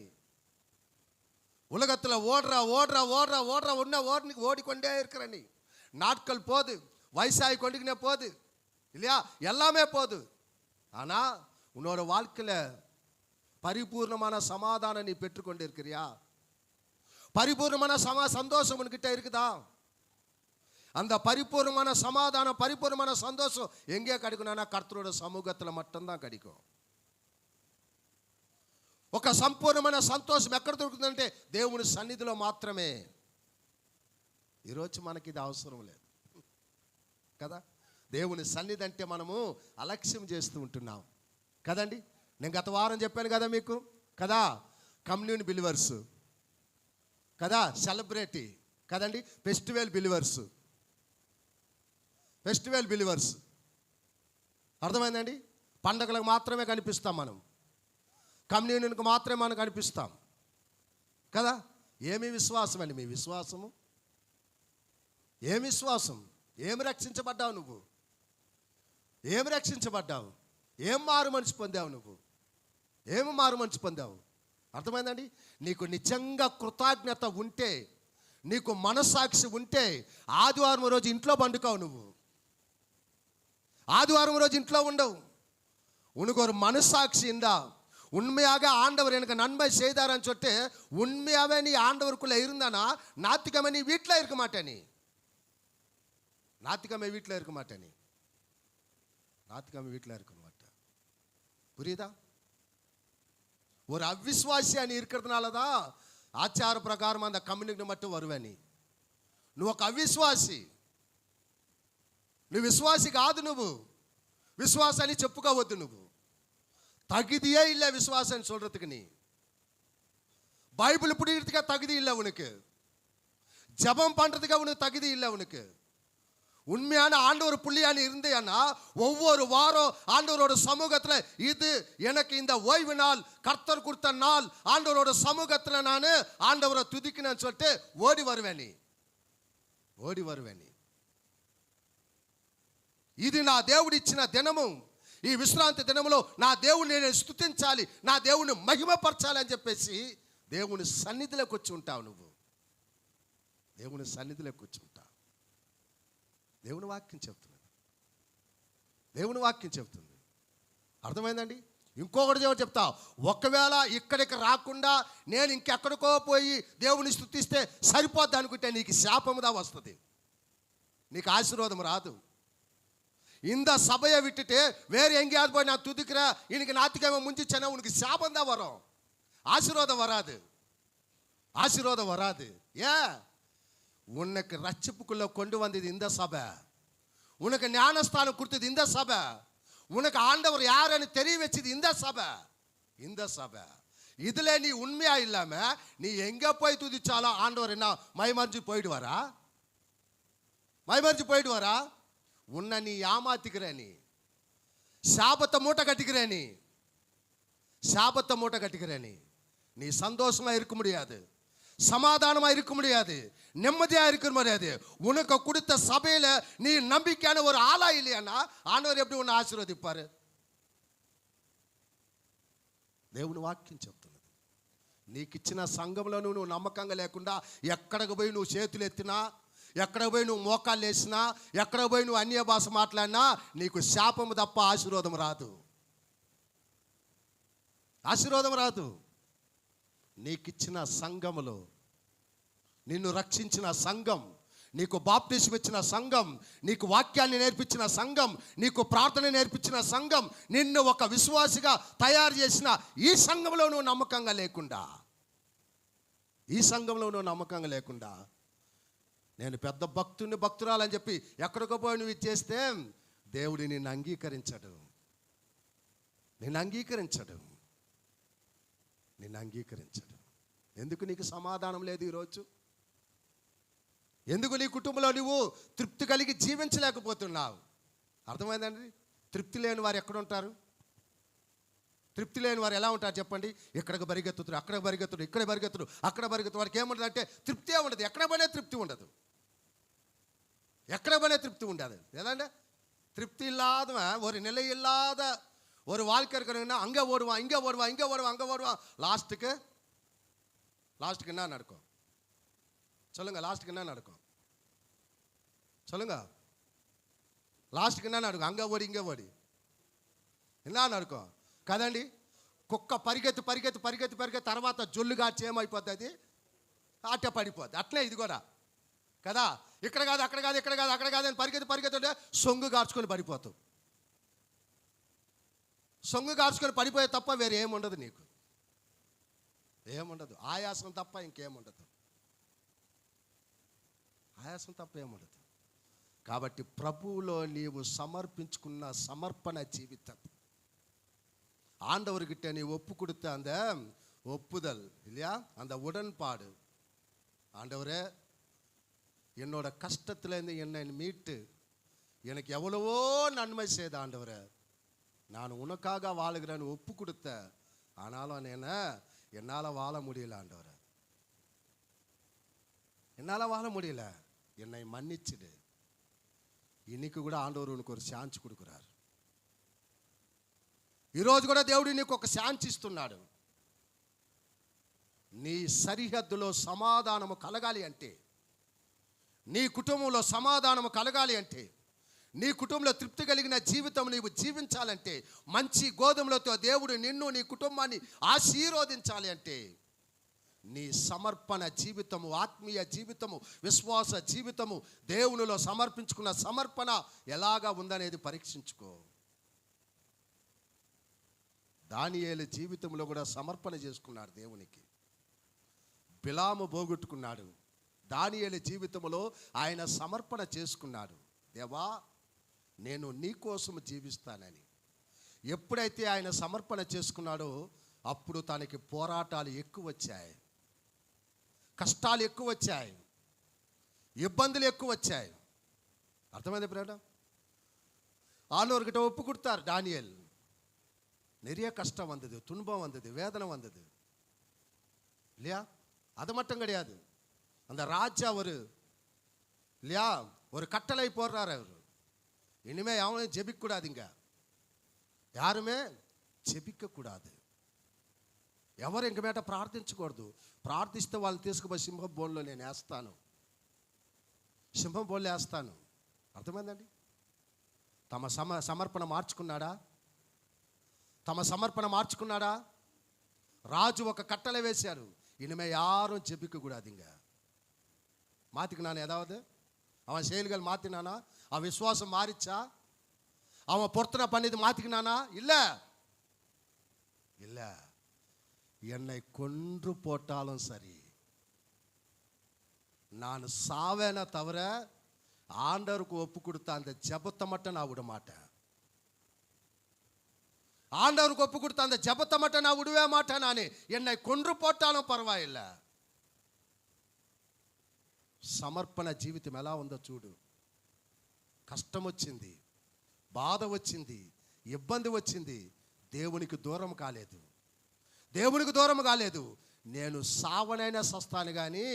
உலகத்தில் ஓடுறா ஓடுறா ஓடுறா ஓடுறா ஓடிக்கொண்டே இருக்கிற நீ. நாட்கள் போது, வயசாகி கொண்டுக்கினே போகுது இல்லையா, எல்லாமே போகுது. ஆனால் உன்னோட வாழ்க்கையில் பரிபூர்ணமான சமாதானம் நீ பெற்றுக்கொண்டு இருக்கிறியா? பரிபூர்ணமான சந்தோஷம் உன்கிட்ட இருக்குதா? அந்த பரிபூர்ணமான சமாதானம், பரிபூர்ணமான சந்தோஷம் எங்கே கிடைக்கணும்னா கர்த்தரோட சமூகத்தில் மட்டும்தான் கிடைக்கும். ఒక సంపూర్ణమైన సంతోషం ఎక్కడ దొరుకుతుందంటే దేవుని సన్నిధిలో మాత్రమే. ఈరోజు మనకి ఇది అవసరం లేదు కదా. దేవుని సన్నిధి అంటే మనము అలక్ష్యం చేస్తూ ఉంటున్నాం కదండి. నేను గత వారం చెప్పాను కదా మీకు కదా, కమ్యూన్ బిలీవర్స్ కదా, సెలబ్రిటీ కదండి, ఫెస్టివల్ బిలీవర్స్ అర్థమైందండి. పండగలకు మాత్రమే కనిపిస్తాం మనం, కమ్యూనియన్కి మాత్రమే మనం కనిపిస్తాం కదా. ఏమి విశ్వాసం అండి మీ విశ్వాసము? ఏమి విశ్వాసం? ఏమి రక్షించబడ్డావు నువ్వు? ఏమి రక్షించబడ్డావు? ఏం మారు మనసు పొందావు నువ్వు? ఏమి మారు మనసు పొందావు? అర్థమైందండి. నీకు నిజంగా కృతజ్ఞత ఉంటే, నీకు మనస్సాక్షి ఉంటే ఆదివారం రోజు ఇంట్లో పండుకోవు. నువ్వు ஆதிவாரம் రోజు ఇంట్లో ఉండవు. உனக்கு ஒரு மனசாட்சி இருந்தா, உண்மையாக ஆண்டவர் எனக்கு நன்மை செய்தாரன்னு சொல்லிட்டு உண்மையாகவே நீ ஆண்டவருக்குள்ளே இருந்தானா, ஞாயிற்றுக்கிழமை நீ வீட்டில் இருக்க மாட்டே. ஞாயிற்றுக்கிழமை வீட்டில் இருக்க மாட்டே. ஞாயிற்றுக்கிழமை வீட்டில் இருக்க மாட்டேன். புரியுதா? ஒரு అవిశ్వాసియా நீ இருக்கிறதுனால தான் ఆచార ప్రకారం அந்த కమ్యూనిటీ மட்டும் வருவேன். నువ్వు ఒక అవిశ్వాసి, నువ్వు విశ్వాసి కాదు. నువ్వు విశ్వాసాన్ని చెప్పుకోవద్దు. నువ్వు தகுதியே இல்லை விசுவாசம் சொல்றதுக்கு. நீ பைபிள் பிடிக்கிறதுக்கே தகுதி இல்லை உனக்கு. ஜபம் பண்றதுக்கு உனக்கு தகுதி இல்லை உனக்கு. உண்மையான ஆண்டவர் புள்ளியான இருந்தேன்னா ஒவ்வொரு வாரம் ஆண்டவரோட சமூகத்தில் இது எனக்கு இந்த ஓய்வு நாள், கர்த்தர் கொடுத்த நாள், ஆண்டவரோட சமூகத்தில் நான் ஆண்டவரை துதிக்கணும்னு சொல்லிட்டு ஓடி வருவேன். நீ ఓడి வருவேன். ఇది నా దేవుడు ఇచ్చిన దినము. ఈ విశ్రాంతి దినములో నా దేవుని నేను స్తుతించాలి, నా దేవుని మహిమపరచాలి అని చెప్పేసి దేవుని సన్నిధిలోకి వచ్చి ఉంటావు. నువ్వు దేవుని సన్నిధిలోకి వచ్చి ఉంటావు. దేవుని వాక్యం చెప్తున్నది, దేవుని వాక్యం చెప్తుంది. అర్థమైందండి. ఇంకొకటి చెప్తా, ఒకవేళ ఇక్కడికి రాకుండా నేను ఇంకెక్కడికో పోయి దేవుని స్తుతిస్తే సరిపోద్ది అనుకుంటే నీకు శాపముదా వస్తుంది, నీకు ఆశీర్వాదం రాదు. இந்த சபையை விட்டுட்டு வேறு எங்கேயாவது போய் நான் துதிக்கிறேன், இன்னைக்கு ஞாயிற்றுக்கிழமை முடிஞ்சிச்சேன்னா உனக்கு சாபம் தான் வரும், ஆசீர்வாதம் வராது. ஆசீர்வாதம் வராது. ஏன்? உனக்கு ரட்சிப்புக்குள்ள கொண்டு வந்தது இந்த சபை, உனக்கு ஞானஸ்தானம் கொடுத்தது இந்த சபை, உனக்கு ஆண்டவர் யாருன்னு தெரிய வச்சது இந்த சபை. இந்த சபை இதுல நீ உண்மையா இல்லாம நீ எங்க போய் துதிச்சாலும் ஆண்டவர் என்ன மைமறிஞ்சு போயிடுவாரா? மைமறிஞ்சு போயிடுவாரா? உன்னை நீ ஏமாத்திக்கிற, நீ சாபத்தை மூட்டை கட்டிக்கிற, நீ சாபத்தை மூட்டை கட்டிக்கிற. நீ சந்தோஷமா இருக்க முடியாது, சமாதானமா இருக்க முடியாது, நிம்மதியா இருக்க முடியாது. உனக்கு கொடுத்த சபையில நீ நம்பிக்கையான ஒரு ஆளா இல்லையானா ஆண்டவர் எப்படி உன்னை ஆசீர்வதிப்பாரு? దేవుని వాక్యం చెప్తున్నది. నీకు ఇచ్చిన సంఘంలో నువ్వు నమ్మకంగా లేకుండా ఎక్కడికి పోయి నువ్వు చేతులు ఎత్తినా, ఎక్కడికి పోయి నువ్వు మోకాళ్ళు వేసినా, ఎక్కడికి పోయి నువ్వు అన్య భాష మాట్లాడినా నీకు శాపము తప్ప ఆశీర్వాదం రాదు. ఆశీర్వాదం రాదు. నీకిచ్చిన సంఘములో, నిన్ను రక్షించిన సంఘం, నీకు బాప్టిజం ఇచ్చిన సంఘం, నీకు వాక్యాన్ని నేర్పించిన సంఘం, నీకు ప్రార్థన నేర్పించిన సంఘం, నిన్ను ఒక విశ్వాసిగా తయారు చేసిన ఈ సంఘంలో నువ్వు నమ్మకంగా లేకుండా, ఈ సంఘంలో నువ్వు నమ్మకంగా లేకుండా, నేను పెద్ద భక్తురాలని చెప్పి ఎక్కడికో పోయి నువ్వు ఇచ్చేస్తే దేవుడు నిన్ను అంగీకరించడు. నిన్ను అంగీకరించడు. ఎందుకు నీకు సమాధానం లేదు ఈరోజు? ఎందుకు నీ కుటుంబంలో నువ్వు తృప్తి కలిగి జీవించలేకపోతున్నావు? అర్థమైందండి? తృప్తి లేని వారు ఎక్కడ ఉంటారు? తృప్తి లేని వారు ఎలా ఉంటారు చెప్పండి? ఇక్కడికి పరిగెత్తుతారు, అక్కడ పరిగెత్తుడు, ఇక్కడ పరిగెత్తుడు, అక్కడ పరిగెత్తు. వారికి ఏముండదు అంటే తృప్తే ఉండదు. ఎక్కడ పోయినా తృప్తి ఉండదు. ఎక్కడ పోయినా తృప్తి ఉండదు. ఏదంటే తృప్తి ఇల్లాద ஒரு நிலை இல்லாத ஒரு வாழ்க்கை இருக்கிறவங்கன்னா அங்கே ஓடுவான், இங்கே ஓடுவான். லாஸ்ட்டுக்கு என்ன நடக்கும் சொல்லுங்க? லாஸ்ட்டுக்கு என்ன நடக்கும் சொல்லுங்க? లాస్ట్కి என்ன நடக்கும்? அங்கே ஓடி இங்கே ஓடி என்ன நடக்கும் కదండి? కుక్క పరిగెత్తి తర్వాత జొల్లుగా ఏమైపోతుంది? అట్టే పడిపోద్ది. అట్లే ఇది కూడా కదా. ఇక్కడ కాదు అక్కడ కాదు అని పరిగెత్తుంటే సొంగు కార్చుకొని పడిపోతావు. సొంగు కార్చుకొని పడిపోయే తప్ప వేరే ఏముండదు. నీకు ఏముండదు. ఆయాసం తప్ప ఇంకేముండదు. కాబట్టి ప్రభువులో నీవు సమర్పించుకున్న సమర్పణ జీవితం ஆண்டவர்கிட்ட நீ ஒப்பு கொடுத்த அந்த ஒப்புதல் இல்லையா, அந்த உடன்பாடு, ஆண்டவரே என்னோட கஷ்டத்திலேருந்து என்னை மீட்டு எனக்கு எவ்வளவோ நன்மை செய்த ஆண்டவரே, நான் உனக்காக வாழுகிறேன்னு ஒப்பு கொடுத்த. ஆனாலும் என்னால் வாழ முடியல ஆண்டவரே, என்னால் வாழ முடியல, என்னை மன்னிச்சிடு. இன்னைக்கு கூட ఆండవరు ఉనికి ఒక ఛాన్స్ கொடுக்குறார். ఈరోజు కూడా దేవుడు నీకు ఒక ఛాన్స్ ఇస్తున్నాడు. నీ సరిహద్దులో సమాధానము కలగాలి అంటే, నీ కుటుంబంలో సమాధానము కలగాలి అంటే, నీ కుటుంబంలో తృప్తి కలిగిన జీవితం నీవు జీవించాలంటే, మంచి గోధుమలతో దేవుడు నిన్ను నీ కుటుంబాన్ని ఆశీర్వదించాలి అంటే, నీ సమర్పణ జీవితము, ఆత్మీయ జీవితము, విశ్వాస జీవితము, దేవునిలో సమర్పించుకున్న సమర్పణ ఎలాగా ఉందనేది పరీక్షించుకో. దానియేలు జీవితంలో కూడా సమర్పణ చేసుకున్నాడు దేవునికి. బిలాము పోగొట్టుకున్నాడు. దానియేలు జీవితంలో ఆయన సమర్పణ చేసుకున్నాడు. దేవా నేను నీ కోసం జీవిస్తానని. ఎప్పుడైతే ఆయన సమర్పణ చేసుకున్నాడో అప్పుడు తనకి పోరాటాలు ఎక్కువ వచ్చాయి, కష్టాలు ఎక్కువ వచ్చాయి, ఇబ్బందులు ఎక్కువ వచ్చాయి. అర్థమైంది ప్రేమ? ஆண்டவர்கிட்ட ஒப்பு கொடுத்தார் டானியேல். நிறைய கஷ்டம் வந்தது, துன்பம் வந்தது, வேதனை வந்தது இல்லையா? அது மட்டும் கிடையாது. அந்த ராஜா இல்லையா ஒரு கட்டளை போடுறாரு. அவர் இனிமே யாரும் ஜெபிக்க கூடாதுங்க, யாருமே జెబిక కూడదు, ఎవరు ఇంక మేట ప్రార్థించకూడదు. ప్రార్థిస్తే వాళ్ళు తీసుకుపోయి సింహం బోన్లో నేను వేస్తాను, సింహం బోన్లో వేస్తాను. అర్థమైందండి? తమ సమర్పణ మార్చుకున్నాడా? రాజు ఒక కట్టளை వేశారు, இனிமே யாரும் ஜெபிக்க கூடாதுங்க. மாற்றிக்கினானே ஏதாவது? அவன் செயல்கள் மாற்றினானா? அவன் விசுவாசம் மாறிச்சா? அவன் பொருத்தனை பண்ணிது மாற்றிக்கினானா? இல்லை. என்னை கொன்று போட்டாலும் சரி, நான் சாவேன தவிர ஆண்டவருக்கு ஒப்பு கொடுத்த அந்த ஜெபத்தை மட்டும் நான் விட மாட்டேன். ஆண்டவருக்கு ஒப்பு கொடுத்த அந்த ஜெபத்தை மட்டும் நான் விடவே மாட்டேன். நான் என்னை கொன்று పోటాலும் పర్వాలేదు. సమర్పణ జీవితం ఎలా ఉందో చూడు. కష్టం వచ్చింది, బాధ వచ్చింది, ఇబ్బంది వచ్చింది, దేవునికి దూరం కాలేదు. నేను సావనైనా సస్తాను కానీ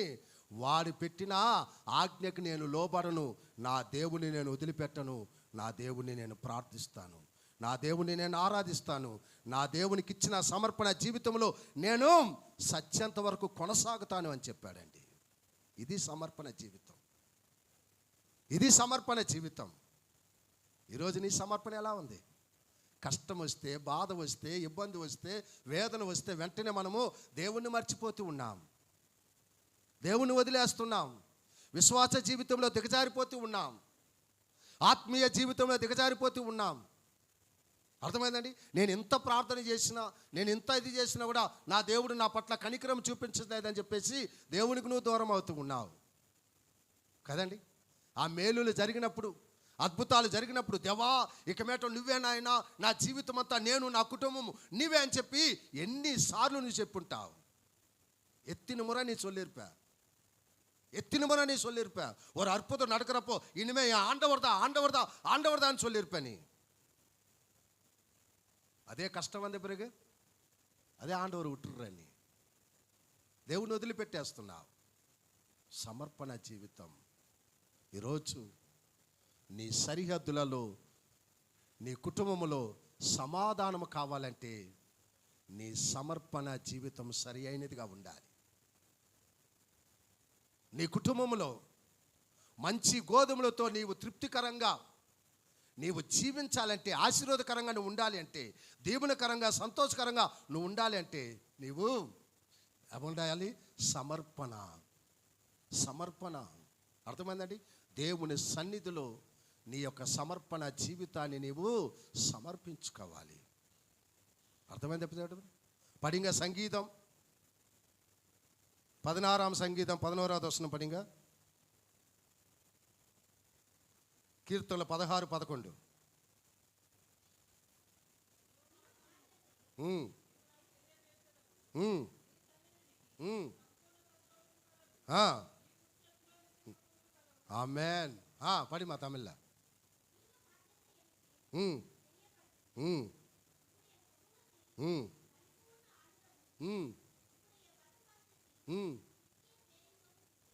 వాడు పెట్టిన ఆజ్ఞకు నేను లోబడను. నా దేవుని నేను వదిలిపెట్టను. నా దేవుని నేను ప్రార్థిస్తాను. నా దేవుని నేను ఆరాధిస్తాను, నా దేవునికి ఇచ్చిన సమర్పణ జీవితంలో నేను సత్యంత వరకు కొనసాగుతాను అని చెప్పాడండి. ఇది సమర్పణ జీవితం, ఇది సమర్పణ జీవితం. ఈరోజు నీ సమర్పణ ఎలా ఉంది? కష్టం వస్తే, బాధ వస్తే, ఇబ్బంది వస్తే, వేదన వస్తే వెంటనే మనము దేవుణ్ణి మర్చిపోతూ ఉన్నాం, దేవుణ్ణి వదిలేస్తున్నాం, విశ్వాస జీవితంలో దిగజారిపోతూ ఉన్నాం, ఆత్మీయ జీవితంలో దిగజారిపోతూ ఉన్నాం. అర్థమైందండి? నేను ఎంత ప్రార్థన చేసినా, నేను ఎంత ఇది చేసినా కూడా నా దేవుడు నా పట్ల కనికరం చూపించలేదని చెప్పేసి దేవునికి నువ్వు దూరం అవుతూ ఉన్నావు కదండి. ఆ మేలులు జరిగినప్పుడు, అద్భుతాలు జరిగినప్పుడు, దేవా ఇక మీట నువ్వే నాయనా, నా జీవితం అంతా నేను, నా కుటుంబము నీవే అని చెప్పి ఎన్నిసార్లు నువ్వు చెప్పుంటావు. ఎత్తిన ముర நீ சொல்லியிருப்ப, எத்தனை முறை நீ சொல்லியிருப்ப, ஒரு அற்புதம் நடக்கிறப்போ இனிமே ஆண்டவர் தான் అని சொல்லியிருப்ப நீ. అదే కష్టం అందే పిறகு అదే ఆండవరు విట్టుర్రని దేవుని వదిలిపెట్టేస్తున్నావు. సమర్పణ జీవితం. ఈరోజు నీ సరిహద్దులలో, నీ కుటుంబంలో సమాధానం కావాలంటే నీ సమర్పణ జీవితం సరి అయినదిగా ఉండాలి. నీ కుటుంబంలో మంచి గోధుమలతో నీవు తృప్తికరంగా నీవు జీవించాలంటే, ఆశీర్వాదకరంగా నువ్వు ఉండాలి అంటే, దీవెనకరంగా సంతోషకరంగా నువ్వు ఉండాలి అంటే నీవు ఏముండాలి? సమర్పణ. సమర్పణ అర్థమైందండి? దేవుని సన్నిధిలో నీ యొక్క సమర్పణ జీవితాన్ని నీవు సమర్పించుకోవాలి. అర్థమైంది? పడింగ సంగీతం 16వ సంగీతం 11వ వచనం పడింగ. కీర్తనలు 16:11. ఆమెన్. படிமா தமிழ்ல.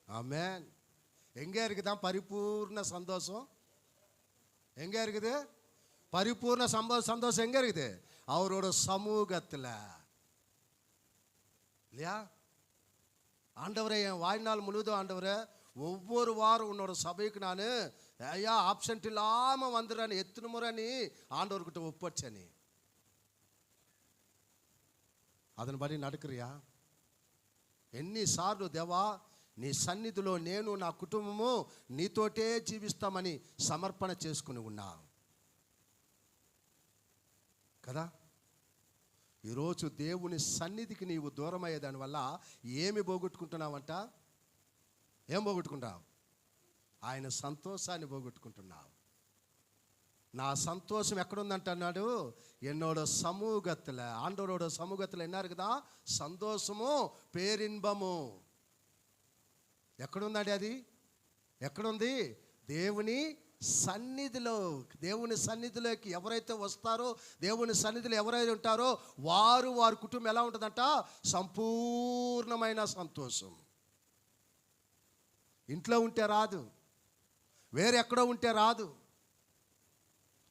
ஆமென். எங்கே இருக்குதான் பரிபூர்ண சந்தோஷம்? எங்கே இருக்குது பரிபூர்ண சந்தோஷம்? எங்கே இருக்குது? அவரோட சமூகத்தில் இல்லையா? ஆண்டவரே, என் வாழ்நாள் முழுவதும் ஆண்டவரே, ஒவ்வொரு வாரம் உன்னோட சபைக்கு நான் ஐயா ஆப்சென்ட் இல்லாமல் வந்துடுறேன்னு எத்தனை முறை நீ ஆண்டவர்கிட்ட ஒப்படைச்ச நீ அதன்படி நடக்கிறியா? ఎన్నిసార్లు దేవా నీ సన్నిధిలో నేను, నా కుటుంబము నీతోటే జీవిస్తామని సమర్పణ చేసుకుని ఉన్నావు కదా. ఈరోజు దేవుని సన్నిధికి నీవు దూరం అయ్యే దానివల్ల ఏమి పోగొట్టుకుంటున్నావంట? ఏం పోగొట్టుకుంటావు? ఆయన సంతోషాన్ని పోగొట్టుకుంటున్నావు. నా సంతోషం ఎక్కడుందంటున్నాడు? என்னோட சமூகத்தில், ஆண்டவரோட சமூகத்தில் என்ன இருக்குதா? సంతోషము, పేరిన్బము. ఎక్కడుందండి అది? ఎక్కడుంది? దేవుని సన్నిధిలో. దేవుని సన్నిధిలోకి ఎవరైతే వస్తారో, దేవుని సన్నిధిలో ఎవరైతే ఉంటారో వారి కుటుంబం ఎలా ఉంటుందంట? సంపూర్ణమైన సంతోషం. ఇంట్లో ఉంటే రాదు, వేరే ఎక్కడో ఉంటే రాదు.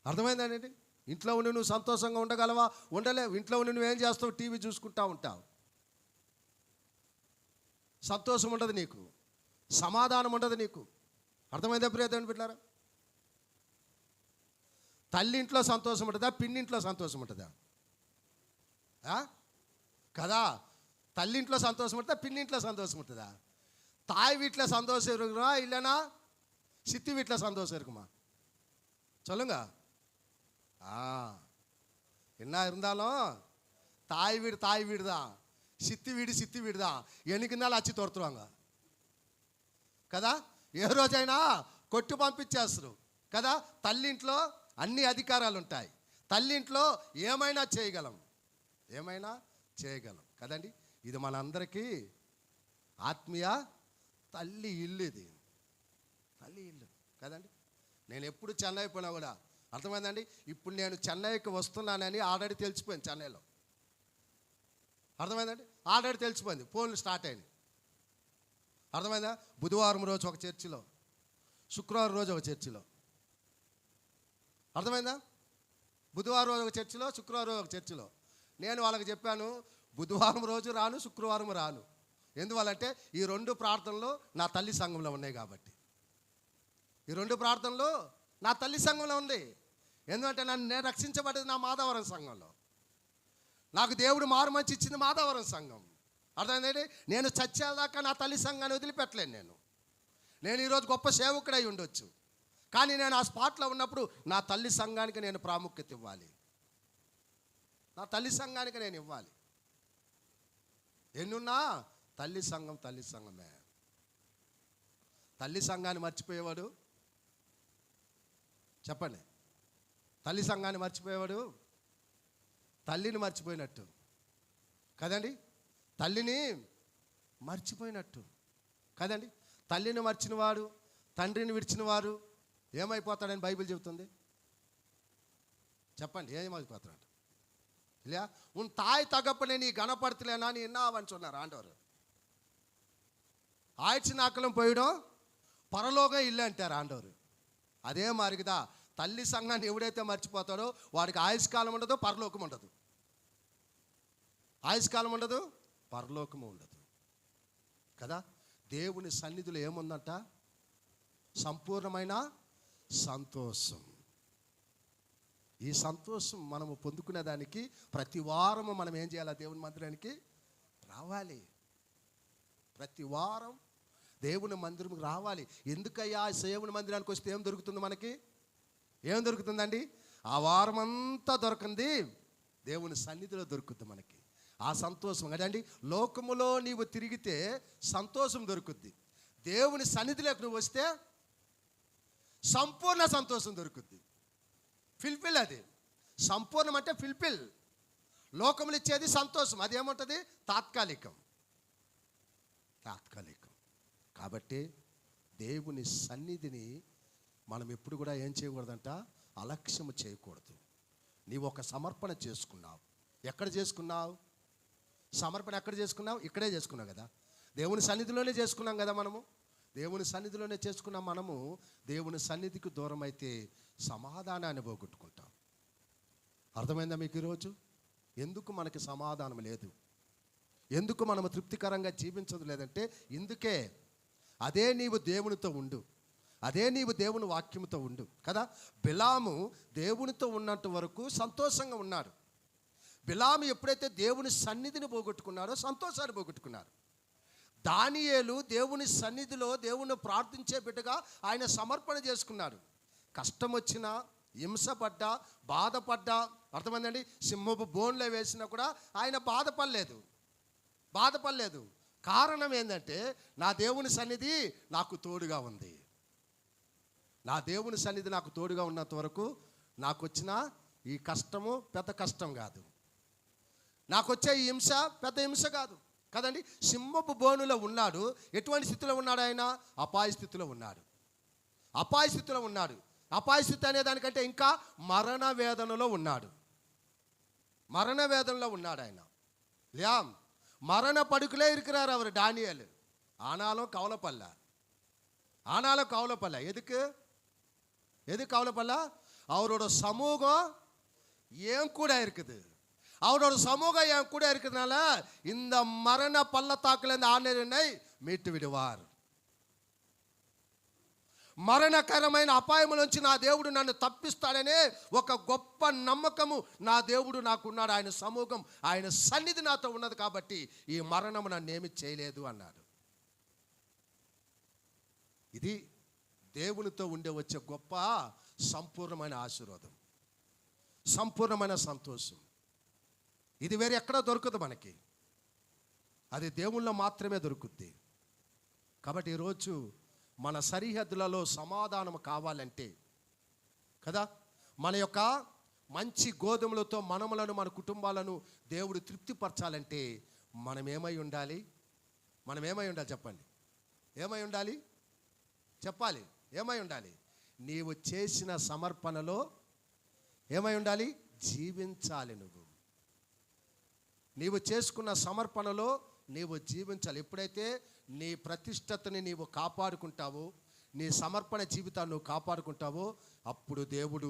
అర్థమైందండి? ఇంట్లో ఉండి నువ్వు సంతోషంగా ఉండగలవా? ఉండలేవు. ఇంట్లో ఉండి నువ్వేం చేస్తావు? టీవీ చూసుకుంటా ఉంటావు. సంతోషం ఉండదు నీకు, సమాధానం ఉండదు నీకు. అర్థమైందా ప్రియదేవుని బిడ్డలారా? తల్లి ఇంట్లో సంతోషం ఉంటుందా? పిన్నింట్లో సంతోషం ఉంటుందా? కదా. తల్లింట్లో సంతోషం ఉంటుందా? పిన్నింట్లో సంతోషం ఉంటుందా? தாய் வீட்டில் சந்தோஷம் இருக்குமா, இல்லைன்னா சித்தி வீட்டில் சந்தோஷம் இருக்குமா? சொல்லுங்க. என்ன இருந்தாலும் தாய் வீடு தான், சித்தி வீடு தான். ఎన్నికన్నాళ్ళు వచ్చి తోడుతురువాంగ కదా. ఏ రోజైనా కొట్టు పంపించేస్తారు కదా. తల్లింట్లో అన్ని అధికారాలు ఉంటాయి. తల్లింట్లో ఏమైనా చేయగలం కదండి. ఇది మనందరికీ ఆత్మీయ తల్లి ఇల్లు. ఇది తల్లి ఇల్లు కదండి. నేను ఎప్పుడు చెన్నై పోయినా కూడా అర్థమైందండి. ఇప్పుడు నేను చెన్నైకి వస్తున్నానని ఆల్రెడీ తెలిసిపోయింది చెన్నైలో. అర్థమైందండి? ఆల్రెడీ తెలిసిపోయింది. ఫోన్లు స్టార్ట్ అయినాయి. అర్థమైందా? బుధవారం రోజు ఒక చర్చిలో, శుక్రవారం రోజు ఒక చర్చిలో. అర్థమైందా? బుధవారం రోజు ఒక చర్చిలో, శుక్రవారం రోజు ఒక చర్చిలో. నేను వాళ్ళకి చెప్పాను, బుధవారం రోజు రాను, శుక్రవారం రాను. ఎందువల్లంటే ఈ 2 ప్రార్థనలు నా తల్లి సంఘంలో ఉన్నాయి కాబట్టి. ఈ 2 ప్రార్థనలు నా తల్లి సంఘంలో ఉంది. ఎందుకంటే నేను రక్షించబడేది నా మాధవరం సంఘంలో. నాకు దేవుడు మారు మంచి ఇచ్చింది మాధవరం సంఘం. అర్థమైందండి. నేను చచ్చేదాకా నా తల్లి సంఘాన్ని వదిలిపెట్టలేను. నేను ఈరోజు గొప్ప సేవకుడై ఉండొచ్చు, కానీ నేను ఆ స్పాట్లో ఉన్నప్పుడు నా తల్లి సంఘానికి నేను ప్రాముఖ్యత ఇవ్వాలి. నా తల్లి సంఘానికి నేను ఇవ్వాలి. ఎన్నున్నా తల్లి సంఘమే. తల్లి సంఘాన్ని మర్చిపోయేవాడు, చెప్పండి, తల్లి సంఘాన్ని మర్చిపోయేవాడు తల్లిని మర్చిపోయినట్టు కదండి. తల్లిని మర్చిపోయినట్టు కదండి. తల్లిని మర్చినవాడు, తండ్రిని విడిచినవారు ఏమైపోతాడని బైబిల్ చెబుతుంది. చెప్పండి, ఏమైపోతాడు? இல்லையா? உன் தாய் தகப்பனை நீ கனப்படுத்தலைன்னா நீ என்ன ஆவான்னு சொன்னார் ஆண்டவர். ஆயிடுச்சு நாட்களும் போயிடும், పరలోకం ఇల్లు అంటారు ఆండవరు. అదే మారికిదా తల్లి సంఘాన్ని ఎవడైతే మర్చిపోతాడో వాడికి ఆయుష్కాలం ఉండదు, పరలోకం ఉండదు. ఆయుష్కాలం ఉండదు, పరలోకము ఉండదు కదా. దేవుని సన్నిధిలో ఏముందంట? సంపూర్ణమైన సంతోషం. ఈ సంతోషం మనము పొందుకునేదానికి ప్రతి వారము మనం ఏం చేయాలి? దేవుని మందిరానికి రావాలి. ప్రతి వారం దేవుని మందిరంకి రావాలి. ఎందుకయ్యా దేవుని మందిరానికి వస్తే ఏం దొరుకుతుంది మనకి? ఏం దొరుకుతుందండి? ఆ వారం అంతా దొరకంది దేవుని సన్నిధిలో దొరుకుతుంది మనకి. ఆ సంతోషం కదండి. లోకములో నీవు తిరిగితే సంతోషం దొరుకుద్ది, దేవుని సన్నిధిలోకి నువ్వు వస్తే సంపూర్ణ సంతోషం దొరుకుద్ది. ఫిల్ఫిల్, అది సంపూర్ణం అంటే ఫిల్ఫిల్. లోకములు ఇచ్చేది సంతోషం, అదేముంటుంది? తాత్కాలికం. కాబట్టి దేవుని సన్నిధిని మనం ఎప్పుడు కూడా ఏం చేయకూడదంట? అలక్ష్యము చేయకూడదు. నీవు ఒక సమర్పణ చేసుకున్నావు. ఎక్కడ చేసుకున్నావు సమర్పణ? ఎక్కడ చేసుకున్నావు? ఇక్కడే చేసుకున్నావు కదా. దేవుని సన్నిధిలోనే చేసుకున్నాం కదా. మనము దేవుని సన్నిధిలోనే చేసుకున్నాం. మనము దేవుని సన్నిధికి దూరం అయితే సమాధానాన్ని పోగొట్టుకుంటాం. అర్థమైందా మీకు ఈరోజు? ఎందుకు మనకి సమాధానం లేదు? ఎందుకు మనము తృప్తికరంగా జీవించదు లేదంటే ఇందుకే. అదే నీవు దేవునితో ఉండు, అదే నీవు దేవుని వాక్యముతో ఉండు కదా. బిలాము దేవునితో ఉన్నంత వరకు సంతోషంగా ఉన్నాడు. బిలాము ఎప్పుడైతే దేవుని సన్నిధిని పోగొట్టుకున్నాడో సంతోషాన్ని పోగొట్టుకున్నాడు. దానియేలు దేవుని సన్నిధిలో దేవుని ప్రార్థించే బిడ్డగా ఆయన సమర్పణ చేసుకున్నాడు. కష్టం వచ్చినా, హింసపడ్డా, బాధపడ్డా, అర్థమైందండి, సింహపు బోన్లో వేసినా కూడా ఆయన బాధపడలేదు. కారణం ఏంటంటే నా దేవుని సన్నిధి నాకు తోడుగా ఉంది. నా దేవుని సన్నిధి నాకు తోడుగా ఉన్నంత వరకు నాకు వచ్చిన ఈ కష్టము పెద్ద కష్టం కాదు, నాకు వచ్చే ఈ హింస పెద్ద హింస కాదు కదండి. సింహపు బోనులో ఉన్నాడు. ఎటువంటి స్థితిలో ఉన్నాడు ఆయన? అపాయ స్థితిలో ఉన్నాడు. అపాయ స్థితి అనే దానికంటే ఇంకా మరణ వేదనలో ఉన్నాడు. ఆయన. லியாம் மரண படுக்கையிலே இருக்கிறார் அவர் டானியல். ஆனாலும் கவலைப்படல. எதுக்கு கவலைப்படல? அவரோட சமூகம் ஏன் கூட இருக்குது. அவரோட சமூகம் என் கூட இருக்கிறதுனால இந்த மரண பள்ளத்தாக்குல இந்த ஆண்டவர் என்னை மீட்டு விடுவார். మరణకరమైన అపాయముల నుంచి నా దేవుడు నన్ను తప్పిస్తాడనే ఒక గొప్ప నమ్మకము నా దేవుడు నాకున్నాడు. ఆయన సమూహం, ఆయన సన్నిధి నాతో ఉన్నది కాబట్టి ఈ మరణము నన్ను ఏమి చేయలేదు అన్నాడు. ఇది దేవునితో ఉండే వచ్చే గొప్ప సంపూర్ణమైన ఆశీర్వాదం, సంపూర్ణమైన సంతోషం. ఇది వేరే ఎక్కడా దొరకదు మనకి, అది దేవుళ్ళో మాత్రమే దొరుకుద్ది. కాబట్టి ఈరోజు మన సరిహద్దులలో సమాధానం కావాలంటే కదా, మన యొక్క మంచి గోధుమలతో మనములను, మన కుటుంబాలను దేవుడు తృప్తిపరచాలంటే మనం ఏమై ఉండాలి? చెప్పండి. ఏమై ఉండాలి? చెప్పాలి. ఏమై ఉండాలి? నీవు చేసిన సమర్పణలో ఏమై ఉండాలి? జీవించాలి. నీవు చేసుకున్న సమర్పణలో నీవు జీవించాలి. ఎప్పుడైతే నీ ప్రతిష్టతని నీవు కాపాడుకుంటావో, నీ సమర్పణ జీవితాన్ని నువ్వు కాపాడుకుంటావో, అప్పుడు దేవుడు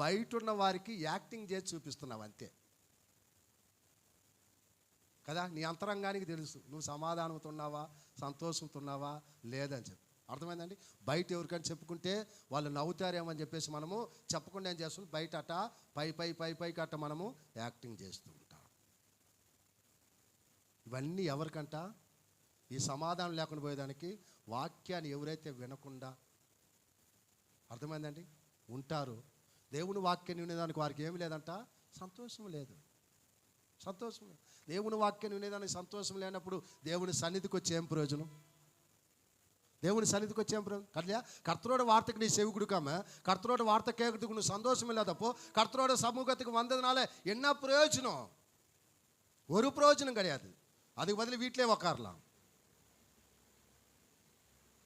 బయట ఉన్న వారికి యాక్టింగ్ చేసి చూపిస్తున్నావు అంతే కదా. నీ అంతరంగానికి తెలుసు నువ్వు సమాధానంతో ఉన్నావా, సంతోషంతో ఉన్నావా లేదని చెప్పి. అర్థమైందండి. బయట ఎవరికైనా చెప్పుకుంటే వాళ్ళు నవ్వుతారేమని చెప్పేసి మనము చెప్పకుండా ఏం చేస్తాం, బయట అట పైకి అట్ట మనము యాక్టింగ్ చేస్తూ ఉంటాం. ఇవన్నీ ఎవరికంట, ఈ సమాధానం లేకుండా పోయేదానికి వాక్యాన్ని ఎవరైతే వినకుండా, అర్థమైందండి, ఉంటారు, దేవుని వాక్యాన్ని వినేదానికి వారికి ఏమి లేదంట, సంతోషం లేదు. సంతోషం లేదు. దేవుని వాక్యాన్ని వినేదానికి సంతోషం లేనప్పుడు దేవుని సన్నిధికి వచ్చి ఏం ప్రయోజనం? దేవుని సన్నిధికి వచ్చేం ప్రయోజనం? కట్లే కర్తరోட వార్తకు నీ செவி கொடுக்காம கர்த்தரோட வார்த்தை கேட்கறதுக்கு உனக்கு சந்தோஷம் இல்லாதப்போ கர்த்தரோட சமூகத்துக்கு வந்ததுனால என்ன பிரயோஜனம்? ஒரு பிரயோஜனம் கிடையாது. அதுக்கு பதில் வீட்டிலே உக்காரலாம்.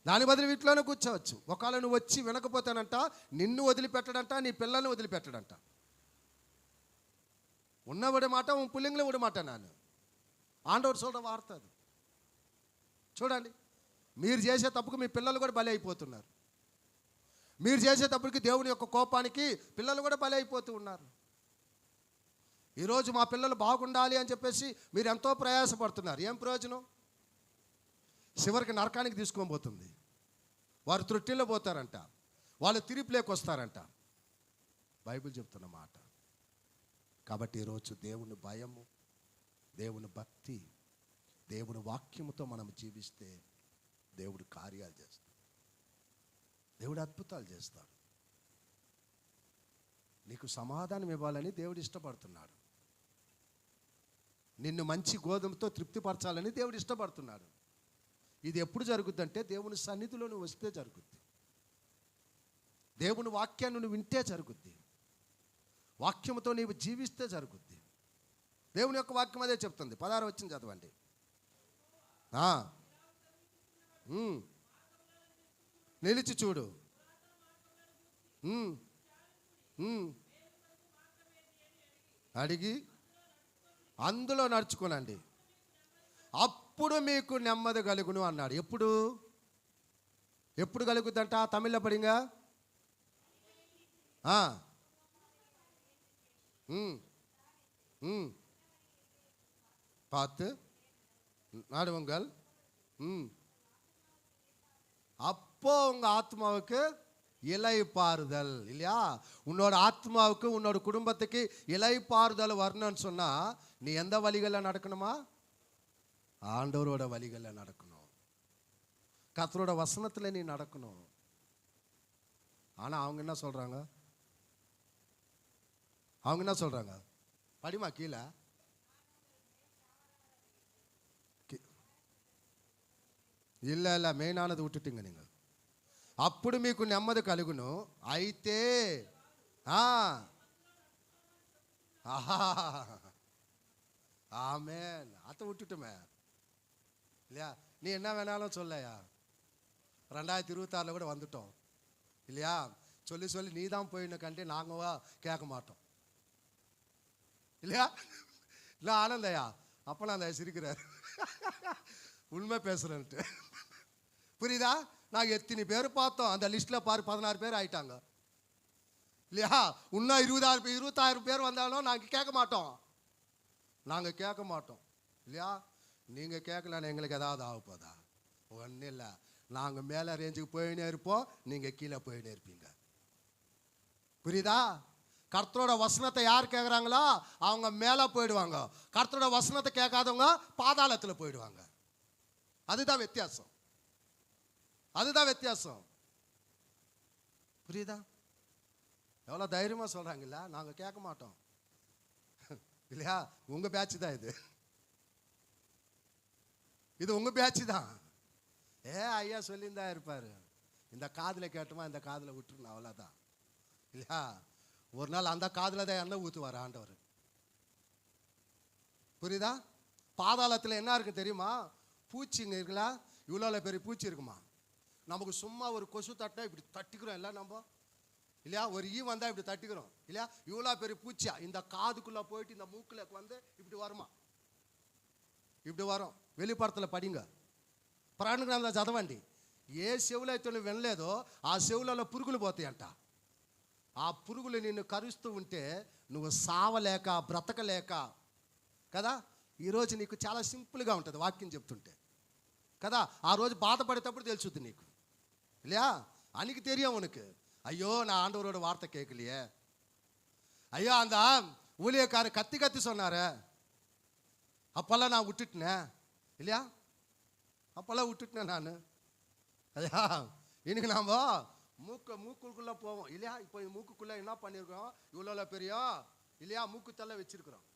దాని బదులు వీటిలోనే కూర్చోవచ్చు. ఒకవేళ నువ్వు వచ్చి వినకపోతానంట నిన్ను వదిలిపెట్టడంట, నీ పిల్లల్ని వదిలిపెట్టడంట. ఉన్న விட மாட்டேன், உன் பிள்ளைங்களும் விட மாட்டேன் நான். ఆండవర్ சொல்ற వార్త అది. చూడండి, మీరు చేసే తప్పుకు మీ పిల్లలు కూడా బలి అయిపోతున్నారు. మీరు చేసే తప్పుకి దేవుని యొక్క కోపానికి పిల్లలు కూడా బలి అయిపోతూ ఉన్నారు. ఈరోజు మా పిల్లలు బాగుండాలి అని చెప్పేసి మీరు ఎంతో ప్రయాసపడుతున్నారు. ఏం ప్రయోజనం? చివరికి నరకానికి తీసుకొని పోతుంది. వారు త్రుట్టిలో పోతారంట, వాళ్ళు తిరిపిలేకి వస్తారంట. బైబిల్ చెప్తున్న మాట. కాబట్టి ఈరోజు దేవుని భయము, దేవుని భక్తి, దేవుని వాక్యముతో మనం జీవిస్తే దేవుడు కార్యాలు చేస్తాడు, దేవుడు అద్భుతాలు చేస్తాడు. నీకు సమాధానం ఇవ్వాలని దేవుడు ఇష్టపడుతున్నాడు. నిన్ను మంచి గోధుమతో తృప్తిపరచాలని దేవుడు ఇష్టపడుతున్నాడు. ఇది ఎప్పుడు జరుగుద్దంటే దేవుని సన్నిధిలో నువ్వు వస్తే జరుగుద్ది. దేవుని వాక్యాన్ని నువ్వు వింటే జరుగుద్ది. వాక్యముతో నీవు జీవిస్తే జరుగుద్ది. దేవుని యొక్క వాక్యం అదే చెప్తుంది. 16 వచ్చిన చదవండి. నిలిచి చూడు, అడిగి అందులో నడుచుకోనండి, అప్పుడు మీకు నెమ్మది కలుగును అన్నాడు. ఎప్పుడు ఎప్పుడు కలుగుద్దంట? తమిళ్లో పడింగా பார்த்து நாடுவங்கள். அப்போ உங்க ஆத்மாவுக்கு இலைப்பாறுதல் இல்லையா? உன்னோட ஆத்மாவுக்கு உன்னோட குடும்பத்துக்கு இலைப்பாறுதல் வரணும்னு சொன்னா நீ எந்த வழிகளில் நடக்கணுமா? ஆண்டவரோட வழிகளில் நடக்கணும். கர்த்தரோட வசனத்தில் நீ நடக்கணும். ஆனால் அவங்க என்ன சொல்கிறாங்க? அவங்க என்ன சொல்கிறாங்க? படிமா கீழே. இல்லை మెయినానది విட்டுட்டீங்க நீங்கள். అప్పుడు మీకు నెమ్మది కలుగును. అయితే ஆமென். அதை விட்டுட்டுமே இல்லையா? நீ என்ன வேணாலும் சொல்லையா. 2026 கூட வந்துட்டோம் இல்லையா? சொல்லி சொல்லி நீ தான் போயிடணும் கண்டி நாங்கவா கேட்க மாட்டோம் இல்லையா? இல்லை ஆனந்தையா அப்பெல்லாம் அந்த சிரிக்கிறார் உண்மை பேசுகிறேன்ட்டு. புரியுதா? நாங்கள் எத்தனை பேர் பார்த்தோம். அந்த லிஸ்ட்டில் பாரு 16 பேர் ஆயிட்டாங்க இல்லையா? இன்னும் 26,000 பேர் வந்தாலும் நாங்கள் கேட்க மாட்டோம். நாங்கள் கேட்க மாட்டோம் இல்லையா? நீங்கள் கேட்கலன்னு எங்களுக்கு ஏதாவது ஆக போதா? ஒன்றும் இல்லை. நாங்கள் மேலே ரேஞ்சுக்கு போயினே இருப்போம், நீங்கள் கீழே போயினே இருப்பீங்க. புரியுதா? கர்த்தரோட வசனத்தை யார் கேட்குறாங்களோ அவங்க மேலே போயிடுவாங்க. கர்த்தரோட வசனத்தை கேட்காதவங்க பாதாளத்தில் போயிடுவாங்க. அதுதான் வித்தியாசம். அதுதான் வித்தியாசம். புரியுதா? எவ்வளோ தைரியமாக சொல்கிறாங்கல்ல, நாங்கள் கேட்க மாட்டோம் இல்லையா? உங்கள் பேட்ச் தான் இது. இது உங்கள் பேட்ச் தான். ஐயா சொல்லியிருந்தா இருப்பார், இந்த காதில் கேட்டுமா இந்த காதில் விட்டுருணும், அவ்வளோதான் இல்லையா? ஒரு நாள் அந்த காதில் தான் எண்ணெய் ஊற்றுவார் ஆண்டவர். புரியுதா? பாதாளத்தில் என்ன இருக்குது தெரியுமா? பூச்சிங்க இருக்குல்ல, இவ்வளோ பெரிய பூச்சி இருக்குமா. நமக்கு சும்மா ஒரு கொசு தட்டை இப்படி தட்டிக்கிறோம் இல்லை நம்ம இல்லையா? ஒரு ஈ வந்தால் இப்படி தட்டிக்கிறோம் இல்லையா? இவ்வளோ பெரிய பூச்சியா இந்த காதுக்குள்ளே போயிட்டு இந்த மூக்கில் வந்து இப்படி வருமா, இப்படி வரும். வெளிப்படத்தில் படிங்க, ప్రాణ చదవండి. ఏ చెవులు అయితే నువ్వు వినలేదో ఆ చెవులలో పురుగులు పోతాయంట. ఆ పురుగులు నిన్ను కరుస్తూ ఉంటే నువ్వు సావలేక బ్రతకలేక కదా. ఈరోజు నీకు చాలా సింపుల్గా ఉంటుంది వాక్యం చెప్తుంటే కదా. ఆ రోజు బాధపడేటప్పుడు తెలుసుద్ది నీకు, இல்லையா? அன்னைக்கு தெரியும் உனக்கு. ஐயோ நான் ஆண்டவரோட வார்த்தை கேட்கலையே, ஐயோ அந்த ஊழியக்காரர் கத்தி கத்தி சொன்னாரு, அப்பெல்லாம் நான் விட்டுட்டேன் இல்லையா, அப்பெல்லாம் விட்டுட்டேன் நான். ஐயா இன்னைக்கு நாம் மூக்குக்குள்ளே போவோம் இல்லையா. இப்போ மூக்குக்குள்ளே என்ன பண்ணியிருக்கோம், இவ்வளோ பெரிய இல்லையா மூக்குத்தெல்லாம் வச்சிருக்கிறோம்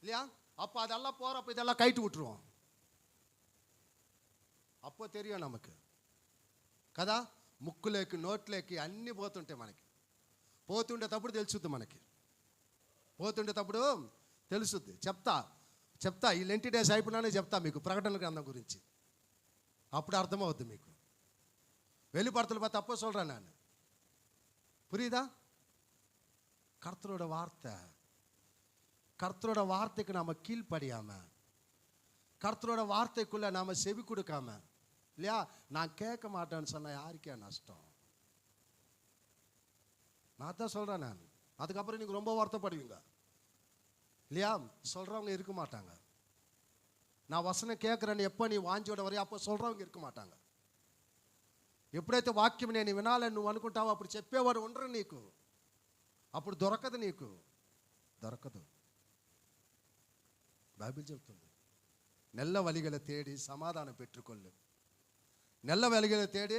இல்லையா. அப்போ அதெல்லாம் போகிறப்ப இதெல்லாம் கைட்டு விட்டுருவோம். அப்போ தெரியும் நமக்கு కదా. ముక్కులోకి నోట్లోకి అన్నీ పోతుంటాయి మనకి. పోతుండేటప్పుడు తెలుసుద్ది మనకి, పోతుండేటప్పుడు తెలుసుద్ది. చెప్తా ఈ లెంటి డేస్ అయిపోయినానే చెప్తా మీకు ప్రకటన గ్రంథం గురించి. అప్పుడు అర్థమవుద్ది మీకు. வெளிப்படுத்தல் பார்த்து அப்போ சொல்கிறேன் நான், புரியுதா? கர்த்தரோட வார்த்தைக்கு நாம் கீழ்ப்படியாமல், கர்த்தரோட வார்த்தைக்குள்ளே நாம் செவி கொடுக்காம இல்லையா, நான் கேட்க மாட்டேன்னு சொன்னால் யாருக்கே நஷ்டம். நான் தான் சொல்கிறேன் நான். அதுக்கப்புறம் நீங்கள் ரொம்ப வருத்தப்படுவீங்க இல்லையா. சொல்கிறவங்க இருக்க மாட்டாங்க. நான் வசனம் கேட்குறேன்னு எப்போ நீ వాంఛోడ వరి அப்போ சொல்கிறவங்க இருக்க మాటాంగ. ఎప్పుడైతే వాక్యం నేను వినాలని నువ్వు అనుకుంటావో అప్పుడు చెప్పేవాడు ఉండరు నీకు. అప్పుడు దొరకదు. బైబిల్ చెప్తుంది, నెల్ల వలిగల తేడి సమాధానం పెట్టుకొల్లు. నెల్ల வலிகளை தேடி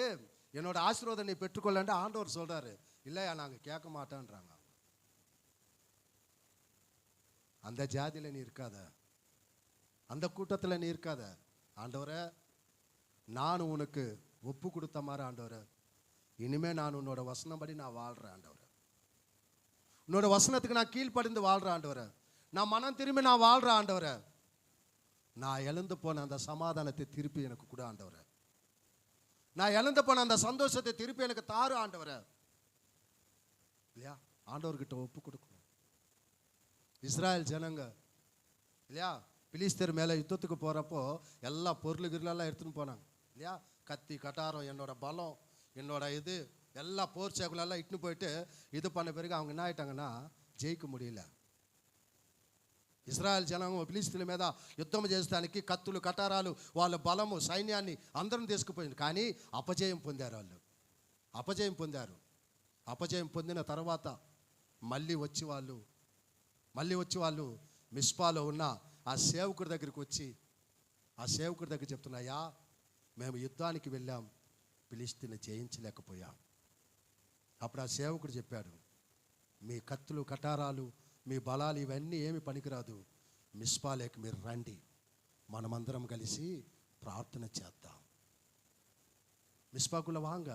என்னோட ஆசீர்வாதம் நீ பெற்றுக்கொள்ளண்டு ஆண்டவர் சொல்றாரு. இல்லையா நாங்கள் கேட்க மாட்டோன்றாங்க. அந்த ஜாதியில் நீ இருக்காத, அந்த கூட்டத்தில் நீ இருக்காத. ஆண்டவரே நான் உனக்கு ஒப்பு கொடுத்த மாதிரி ஆண்டவரே, இனிமே நான் உன்னோட வசனப்படி நான் வாழ்கிறேன் ஆண்டவரே, உன்னோட வசனத்துக்கு நான் கீழ்ப்படிந்து வாழ்கிறேன் ஆண்டவரே, நான் மனம் திரும்பி நான் வாழ்கிறேன் ஆண்டவரே, நான் இழந்து போன அந்த சமாதானத்தை திருப்பி எனக்கு கொடு ஆண்டவரே, நான் இழந்து போன அந்த சந்தோஷத்தை திருப்பி எனக்கு தாரு ஆண்டவரே இல்லையா. ஆண்டவர்கிட்ட ஒப்பு கொடுக்கணும். இஸ்ராயல் ஜனங்க இல்லையா பிலிஸ்தர் மேலே யுத்தத்துக்கு போகிறப்போ எல்லா பொருளுகிருளெல்லாம் எடுத்துன்னு போனாங்க இல்லையா. கத்தி கட்டாரம் என்னோட பலம் என்னோட இது எல்லா போர் சேக்குலெல்லாம் இட்டுன்னு போயிட்டு இது பண்ண பிறகு அவங்க என்ன ஆயிட்டாங்கன்னா జయించ முடியல. ఇజ్రాయెల్ జనాంగం ఫిలిస్తీన్ల మీద యుద్ధం చేస్తానికి కత్తులు కటారాలు వాళ్ళ బలము సైన్యాన్ని అందరం తీసుకుపోయింది. కానీ అపజయం పొందారు వాళ్ళు. అపజయం పొందిన తర్వాత మళ్ళీ వచ్చి వాళ్ళు మిస్పాలో ఉన్న ఆ సేవకుడి దగ్గరికి వచ్చి ఆ సేవకుడి దగ్గర చెప్తున్నాయా, మేము యుద్ధానికి వెళ్ళాం, ఫిలిస్తీన్ని జయించలేకపోయాం. అప్పుడు ఆ సేవకుడు చెప్పాడు, మీ కత్తులు కటారాలు మీ బలాలు ఇవన్నీ ఏమి పనికిరాదు, మిస్పాలేకి మీరు రండి, మనమందరం కలిసి ప్రార్థన చేద్దాం. மிஸ்பாக்குள்ளே வாங்க,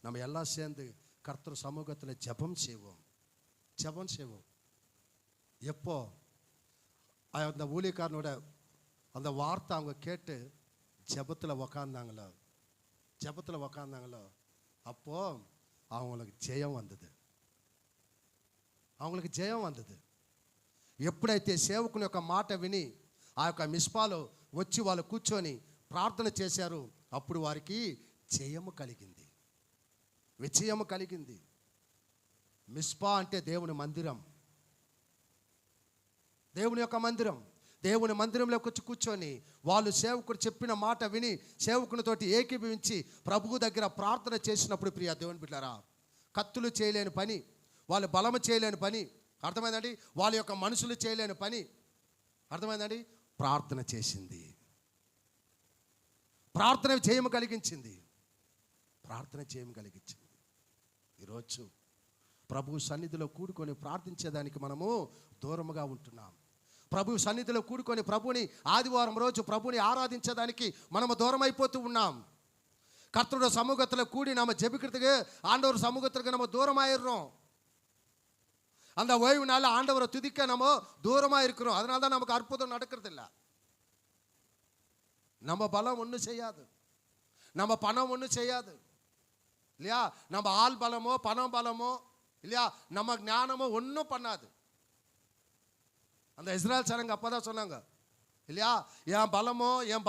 நம்ம எல்லாம் சேர்ந்து கர்த்தர் சமூகத்தில் ஜெபம் செய்வோம். எப்போ அந்த ஊழியக்காரனோட அந்த வார்த்தை அவங்க கேட்டு ஜெபத்தில் உக்காந்தாங்களோ அப்போ அவங்களுக்கு జయం வந்தது. ఎప్పుడైతే సేవకుని యొక్క మాట విని ఆ యొక్క మిస్పాలో వచ్చి వాళ్ళు కూర్చొని ప్రార్థన చేశారు, అప్పుడు వారికి విజయము కలిగింది. మిస్పా అంటే దేవుని మందిరం, దేవుని యొక్క మందిరం. దేవుని మందిరంలోకి వచ్చి కూర్చొని వాళ్ళు సేవకుడు చెప్పిన మాట విని సేవకునితోటి ఏకీభవించి ప్రభువు దగ్గర ప్రార్థన చేసినప్పుడు, ప్రియ దేవుని బిడ్డలారా, కత్తులు చేయలేని పని, వాళ్ళు బలము చేయలేని పని, అర్థమైందండి, వాళ్ళ యొక్క మనుషులు చేయలేని పని, అర్థమైందండి, ప్రార్థన చేసింది. ప్రార్థన చేయము కలిగించింది. ఈరోజు ప్రభు సన్నిధిలో కూడుకొని ప్రార్థించేదానికి మనము దూరముగా ఉంటున్నాం. ప్రభు సన్నిధిలో కూడుకొని ప్రభుని ఆదివారం రోజు ప్రభుని ఆరాధించేదానికి మనము దూరం అయిపోతూ ఉన్నాం. கர்த்தரோட சமூகத்தில் கூடி நாம் ஜெபிக்கிறதுக்கு ஆண்டவர் சமூகத்திற்கு நம்ம தூரமாயிடுறோம். அந்த ஓய்வு நாளில் ஆண்டவரை துதிக்க நம்ம தூரமாக இருக்கிறோம். அதனால தான் நமக்கு அற்புதம் நடக்கிறதில்ல. நம்ம பலம் ஒன்றும் செய்யாது, நம்ம பணம் ஒன்றும் செய்யாது இல்லையா, நம்ம ஆள் பலமோ பணம் பலமோ இல்லையா, நம்ம ஞானமோ ஒன்றும் பண்ணாது. அந்த இஸ்ராயல் ஜனங்க அப்போ தான் சொன்னாங்க இல்லையா, என் பலமோ என்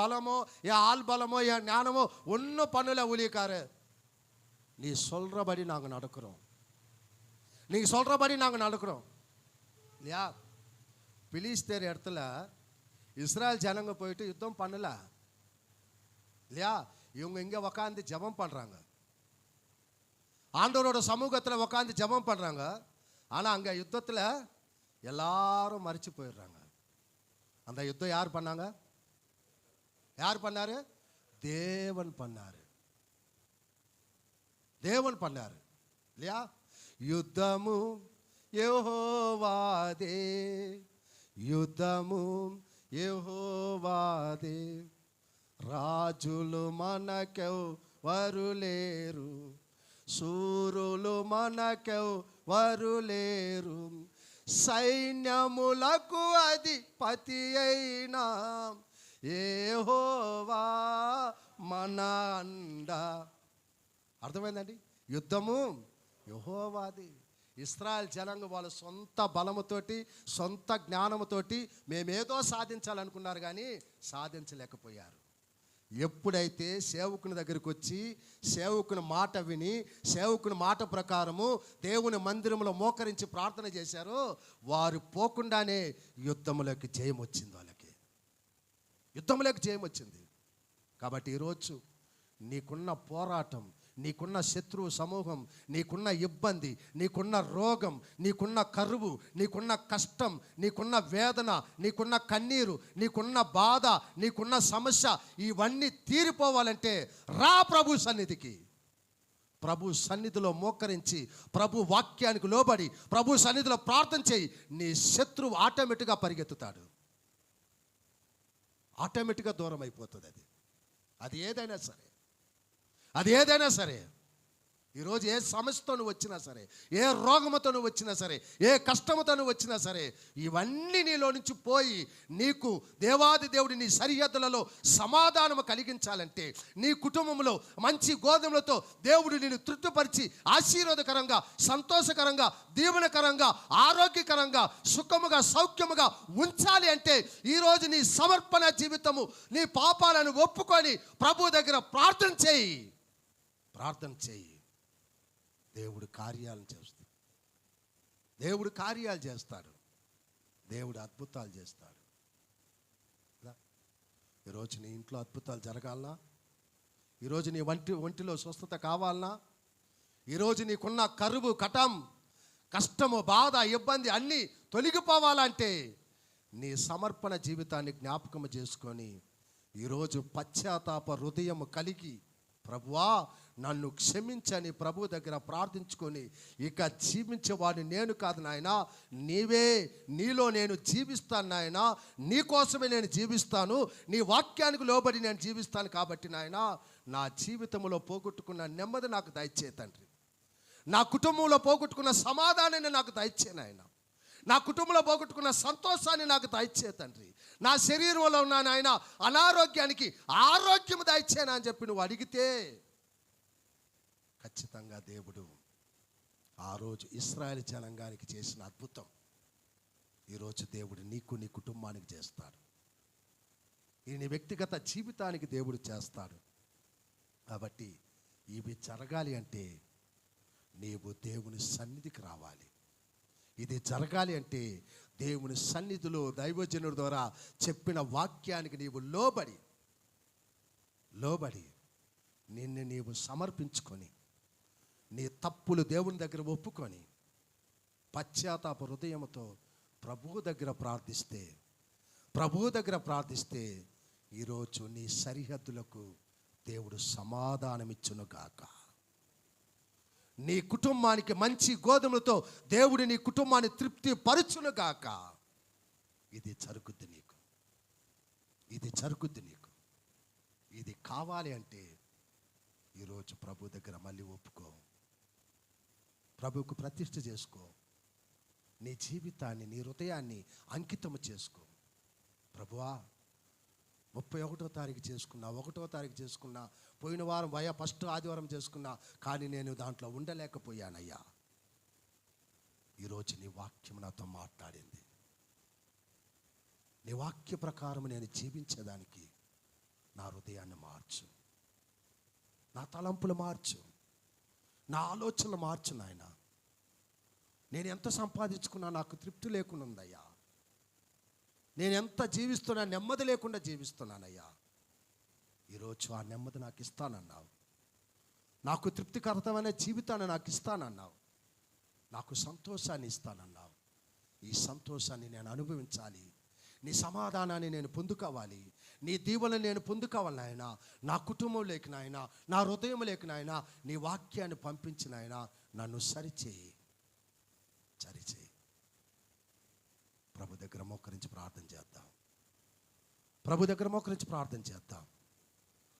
ஆள் பலமோ என் ஞானமோ ஒன்றும் பண்ணல ஊழியக்காரு, நீ சொல்கிறபடி நாங்கள் நடக்கிறோம். நீங்கள் சொல்கிறபடி நாங்கள் நடக்கிறோம் இல்லையா? பிலிஸ்தேர் இடத்துல இஸ்ராயல் ஜனங்க போயிட்டு யுத்தம் பண்ணல இல்லையா? இவங்க இங்கே உக்காந்து ஜெபம் பண்ணுறாங்க, ஆண்டவரோட சமூகத்தில் உக்காந்து ஜெபம் பண்ணுறாங்க. ஆனால் அங்கே யுத்தத்தில் எல்லாரும் மறித்து போயிடுறாங்க. அந்த யுத்தம் யார் பண்ணாங்க? யார் பண்ணாரு? தேவன் பண்ணாரு. தேவன் பண்ணாரு இல்லையா? యుద్ధము యెహోవాదే, యుద్ధము యెహోవాదే, రాజులు మనకెవ్వరు లేరు, శూరులు మనకెవ్వరు లేరు, సైన్యములకు అధిపతి అయిన యెహోవా మన అండ. అర్థమైందండి? యుద్ధము యెహోవాది. ఇశ్రాయేల్ జనాంగం వాళ్ళ సొంత బలముతోటి సొంత జ్ఞానముతోటి మేమేదో సాధించాలనుకున్నారు కానీ సాధించలేకపోయారు. ఎప్పుడైతే సేవకుని దగ్గరికి వచ్చి సేవకుని మాట విని సేవకుని మాట ప్రకారము దేవుని మందిరంలో మోకరించి ప్రార్థన చేశారో వారు పోకుండానే యుద్ధములోకి జయం వచ్చింది. వాళ్ళకి యుద్ధములోకి జయం వచ్చింది. కాబట్టి ఈరోజు నీకున్న పోరాటం, నీకున్న శత్రువు సమూహం, నీకున్న ఇబ్బంది, నీకున్న రోగం, నీకున్న కరువు, నీకున్న కష్టం, నీకున్న వేదన, నీకున్న కన్నీరు, నీకున్న బాధ, నీకున్న సమస్య ఇవన్నీ తీరిపోవాలంటే రా ప్రభు సన్నిధికి. ప్రభు సన్నిధిలో మోకరించి ప్రభు వాక్యానికి లోబడి ప్రభు సన్నిధిలో ప్రార్థన చేయి. నీ శత్రువు ఆటోమేటిక్గా పరిగెత్తుతాడు, ఆటోమేటిక్గా దూరం అయిపోతుంది. అది ఏదైనా సరే, అది ఏదైనా సరే. ఈరోజు ఏ సమస్యతో నువ్వు వచ్చినా సరే, ఏ రోగముతో నువ్వు వచ్చినా సరే, ఏ కష్టముతో నువ్వు వచ్చినా సరే, ఇవన్నీ నీలో నుంచి పోయి నీకు దేవాది దేవుడి నీ సరిహద్దులలో సమాధానము కలిగించాలంటే, నీ కుటుంబంలో మంచి గోధుమలతో దేవుడు నిన్ను తృప్తిపరిచి ఆశీర్వాదకరంగా, సంతోషకరంగా, దీవెనకరంగా, ఆరోగ్యకరంగా, సుఖముగా, సౌఖ్యముగా ఉంచాలి అంటే ఈరోజు నీ సమర్పణ జీవితము, నీ పాపాలను ఒప్పుకొని ప్రభు దగ్గర ప్రార్థన చేయి. ప్రార్థన చేయి. దేవుడు కార్యాలను చేస్తాడు. దేవుడు కార్యాలు చేస్తాడు. దేవుడు అద్భుతాలు చేస్తాడు. ఈరోజు నీ ఇంట్లో అద్భుతాలు జరగాలనా? ఈరోజు నీ ఒంటిలో స్వస్థత కావాలనా? ఈరోజు నీకున్న కరువు, కటం, కష్టము, బాధ, ఇబ్బంది అన్నీ తొలగిపోవాలంటే నీ సమర్పణ జీవితాన్ని జ్ఞాపకం చేసుకొని ఈరోజు పశ్చాత్తాప హృదయం కలిగి ప్రభువా నన్ను క్షమించని ప్రభు దగ్గర ప్రార్థించుకొని, ఇక జీవించేవాడిని నేను కాదు నాయనా, నీవే, నీలో నేను జీవిస్తాను నాయనా, నీ కోసమే నేను జీవిస్తాను, నీ వాక్యానికి లోబడి నేను జీవిస్తాను. కాబట్టి నాయనా నా జీవితంలో పోగొట్టుకున్న నెమ్మది నాకు దయచే తండ్రి, నా కుటుంబంలో పోగొట్టుకున్న సమాధానాన్ని నాకు దయచే నాయన, నా కుటుంబంలో పోగొట్టుకున్న సంతోషాన్ని నాకు దయచే తండ్రి, నా శరీరంలో ఉన్న నాయన అనారోగ్యానికి ఆరోగ్యం దయచేనా అని చెప్పి నువ్వు అడిగితే ఖచ్చితంగా దేవుడు ఆ రోజు ఇశ్రాయేలు జనాంగానికి చేసిన అద్భుతం ఈరోజు దేవుడు నీకు, నీ కుటుంబానికి చేస్తాడు. ఈ నీ వ్యక్తిగత జీవితానికి దేవుడు చేస్తాడు. కాబట్టి ఇవి జరగాలి అంటే నీవు దేవుని సన్నిధికి రావాలి. ఇది జరగాలి అంటే దేవుని సన్నిధిలో దైవజనుడి ద్వారా చెప్పిన వాక్యానికి నీవు లోబడి నిన్ను నీవు సమర్పించుకొని నీ తప్పులు దేవుని దగ్గర ఒప్పుకొని పశ్చాత్తాప హృదయంతో ప్రభువు దగ్గర ప్రార్థిస్తే ఈరోజు నీ సరిహద్దులకు దేవుడు సమాధానమిచ్చును గాక. నీ కుటుంబానికి మంచి గోధుమలతో దేవుడు నీ కుటుంబాన్ని తృప్తి పరుచును గాక. ఇది జరుగుద్ది నీకు, ఇది జరుగుద్ది నీకు. ఇది కావాలి అంటే ఈరోజు ప్రభు దగ్గర మళ్ళీ ఒప్పుకో, ప్రభువుకు ప్రతిష్ఠ చేసుకో, నీ జీవితాన్ని, నీ హృదయాన్ని అంకితము చేసుకో. ప్రభువా 31వ తారీఖు చేసుకున్నా, 1వ తారీఖు చేసుకున్నా, పోయిన వారం ఫస్ట్ ఆదివారం చేసుకున్నా, కానీ నేను దాంట్లో ఉండలేకపోయానయ్యా. ఈరోజు నీ వాక్యం నాతో మాట్లాడింది. నీ వాక్య ప్రకారం నేను జీవించేదానికి నా హృదయాన్ని మార్చు, నా తలంపులు మార్చు, నా ఆలోచనలు మార్చు నాయన. నేను ఎంత సంపాదించుకున్నా నాకు తృప్తి లేకుండా ఉందయ్యా. నేను ఎంత జీవిస్తున్నా నెమ్మది లేకుండా జీవిస్తున్నానయ్యా. ఈరోజు ఆ నెమ్మది నాకు ఇస్తానన్నావు. నాకు తృప్తికరమైన జీవితాన్ని నాకు ఇస్తానన్నావు. నాకు సంతోషాన్ని ఇస్తానన్నావు. ఈ సంతోషాన్ని నేను అనుభవించాలి. నీ సమాధానాన్ని నేను పొందుకోవాలి. నీ దీవెనని నేను పొందుకోవాలి నాయన. నా కుటుంబం లేక నాయన, నా హృదయం లేక నాయన, నీ వాక్యాన్ని పంపించిన ఆయన నన్ను సరిచేయి. ప్రభు దగ్గర మోకరించి ప్రార్థన చేద్దాం.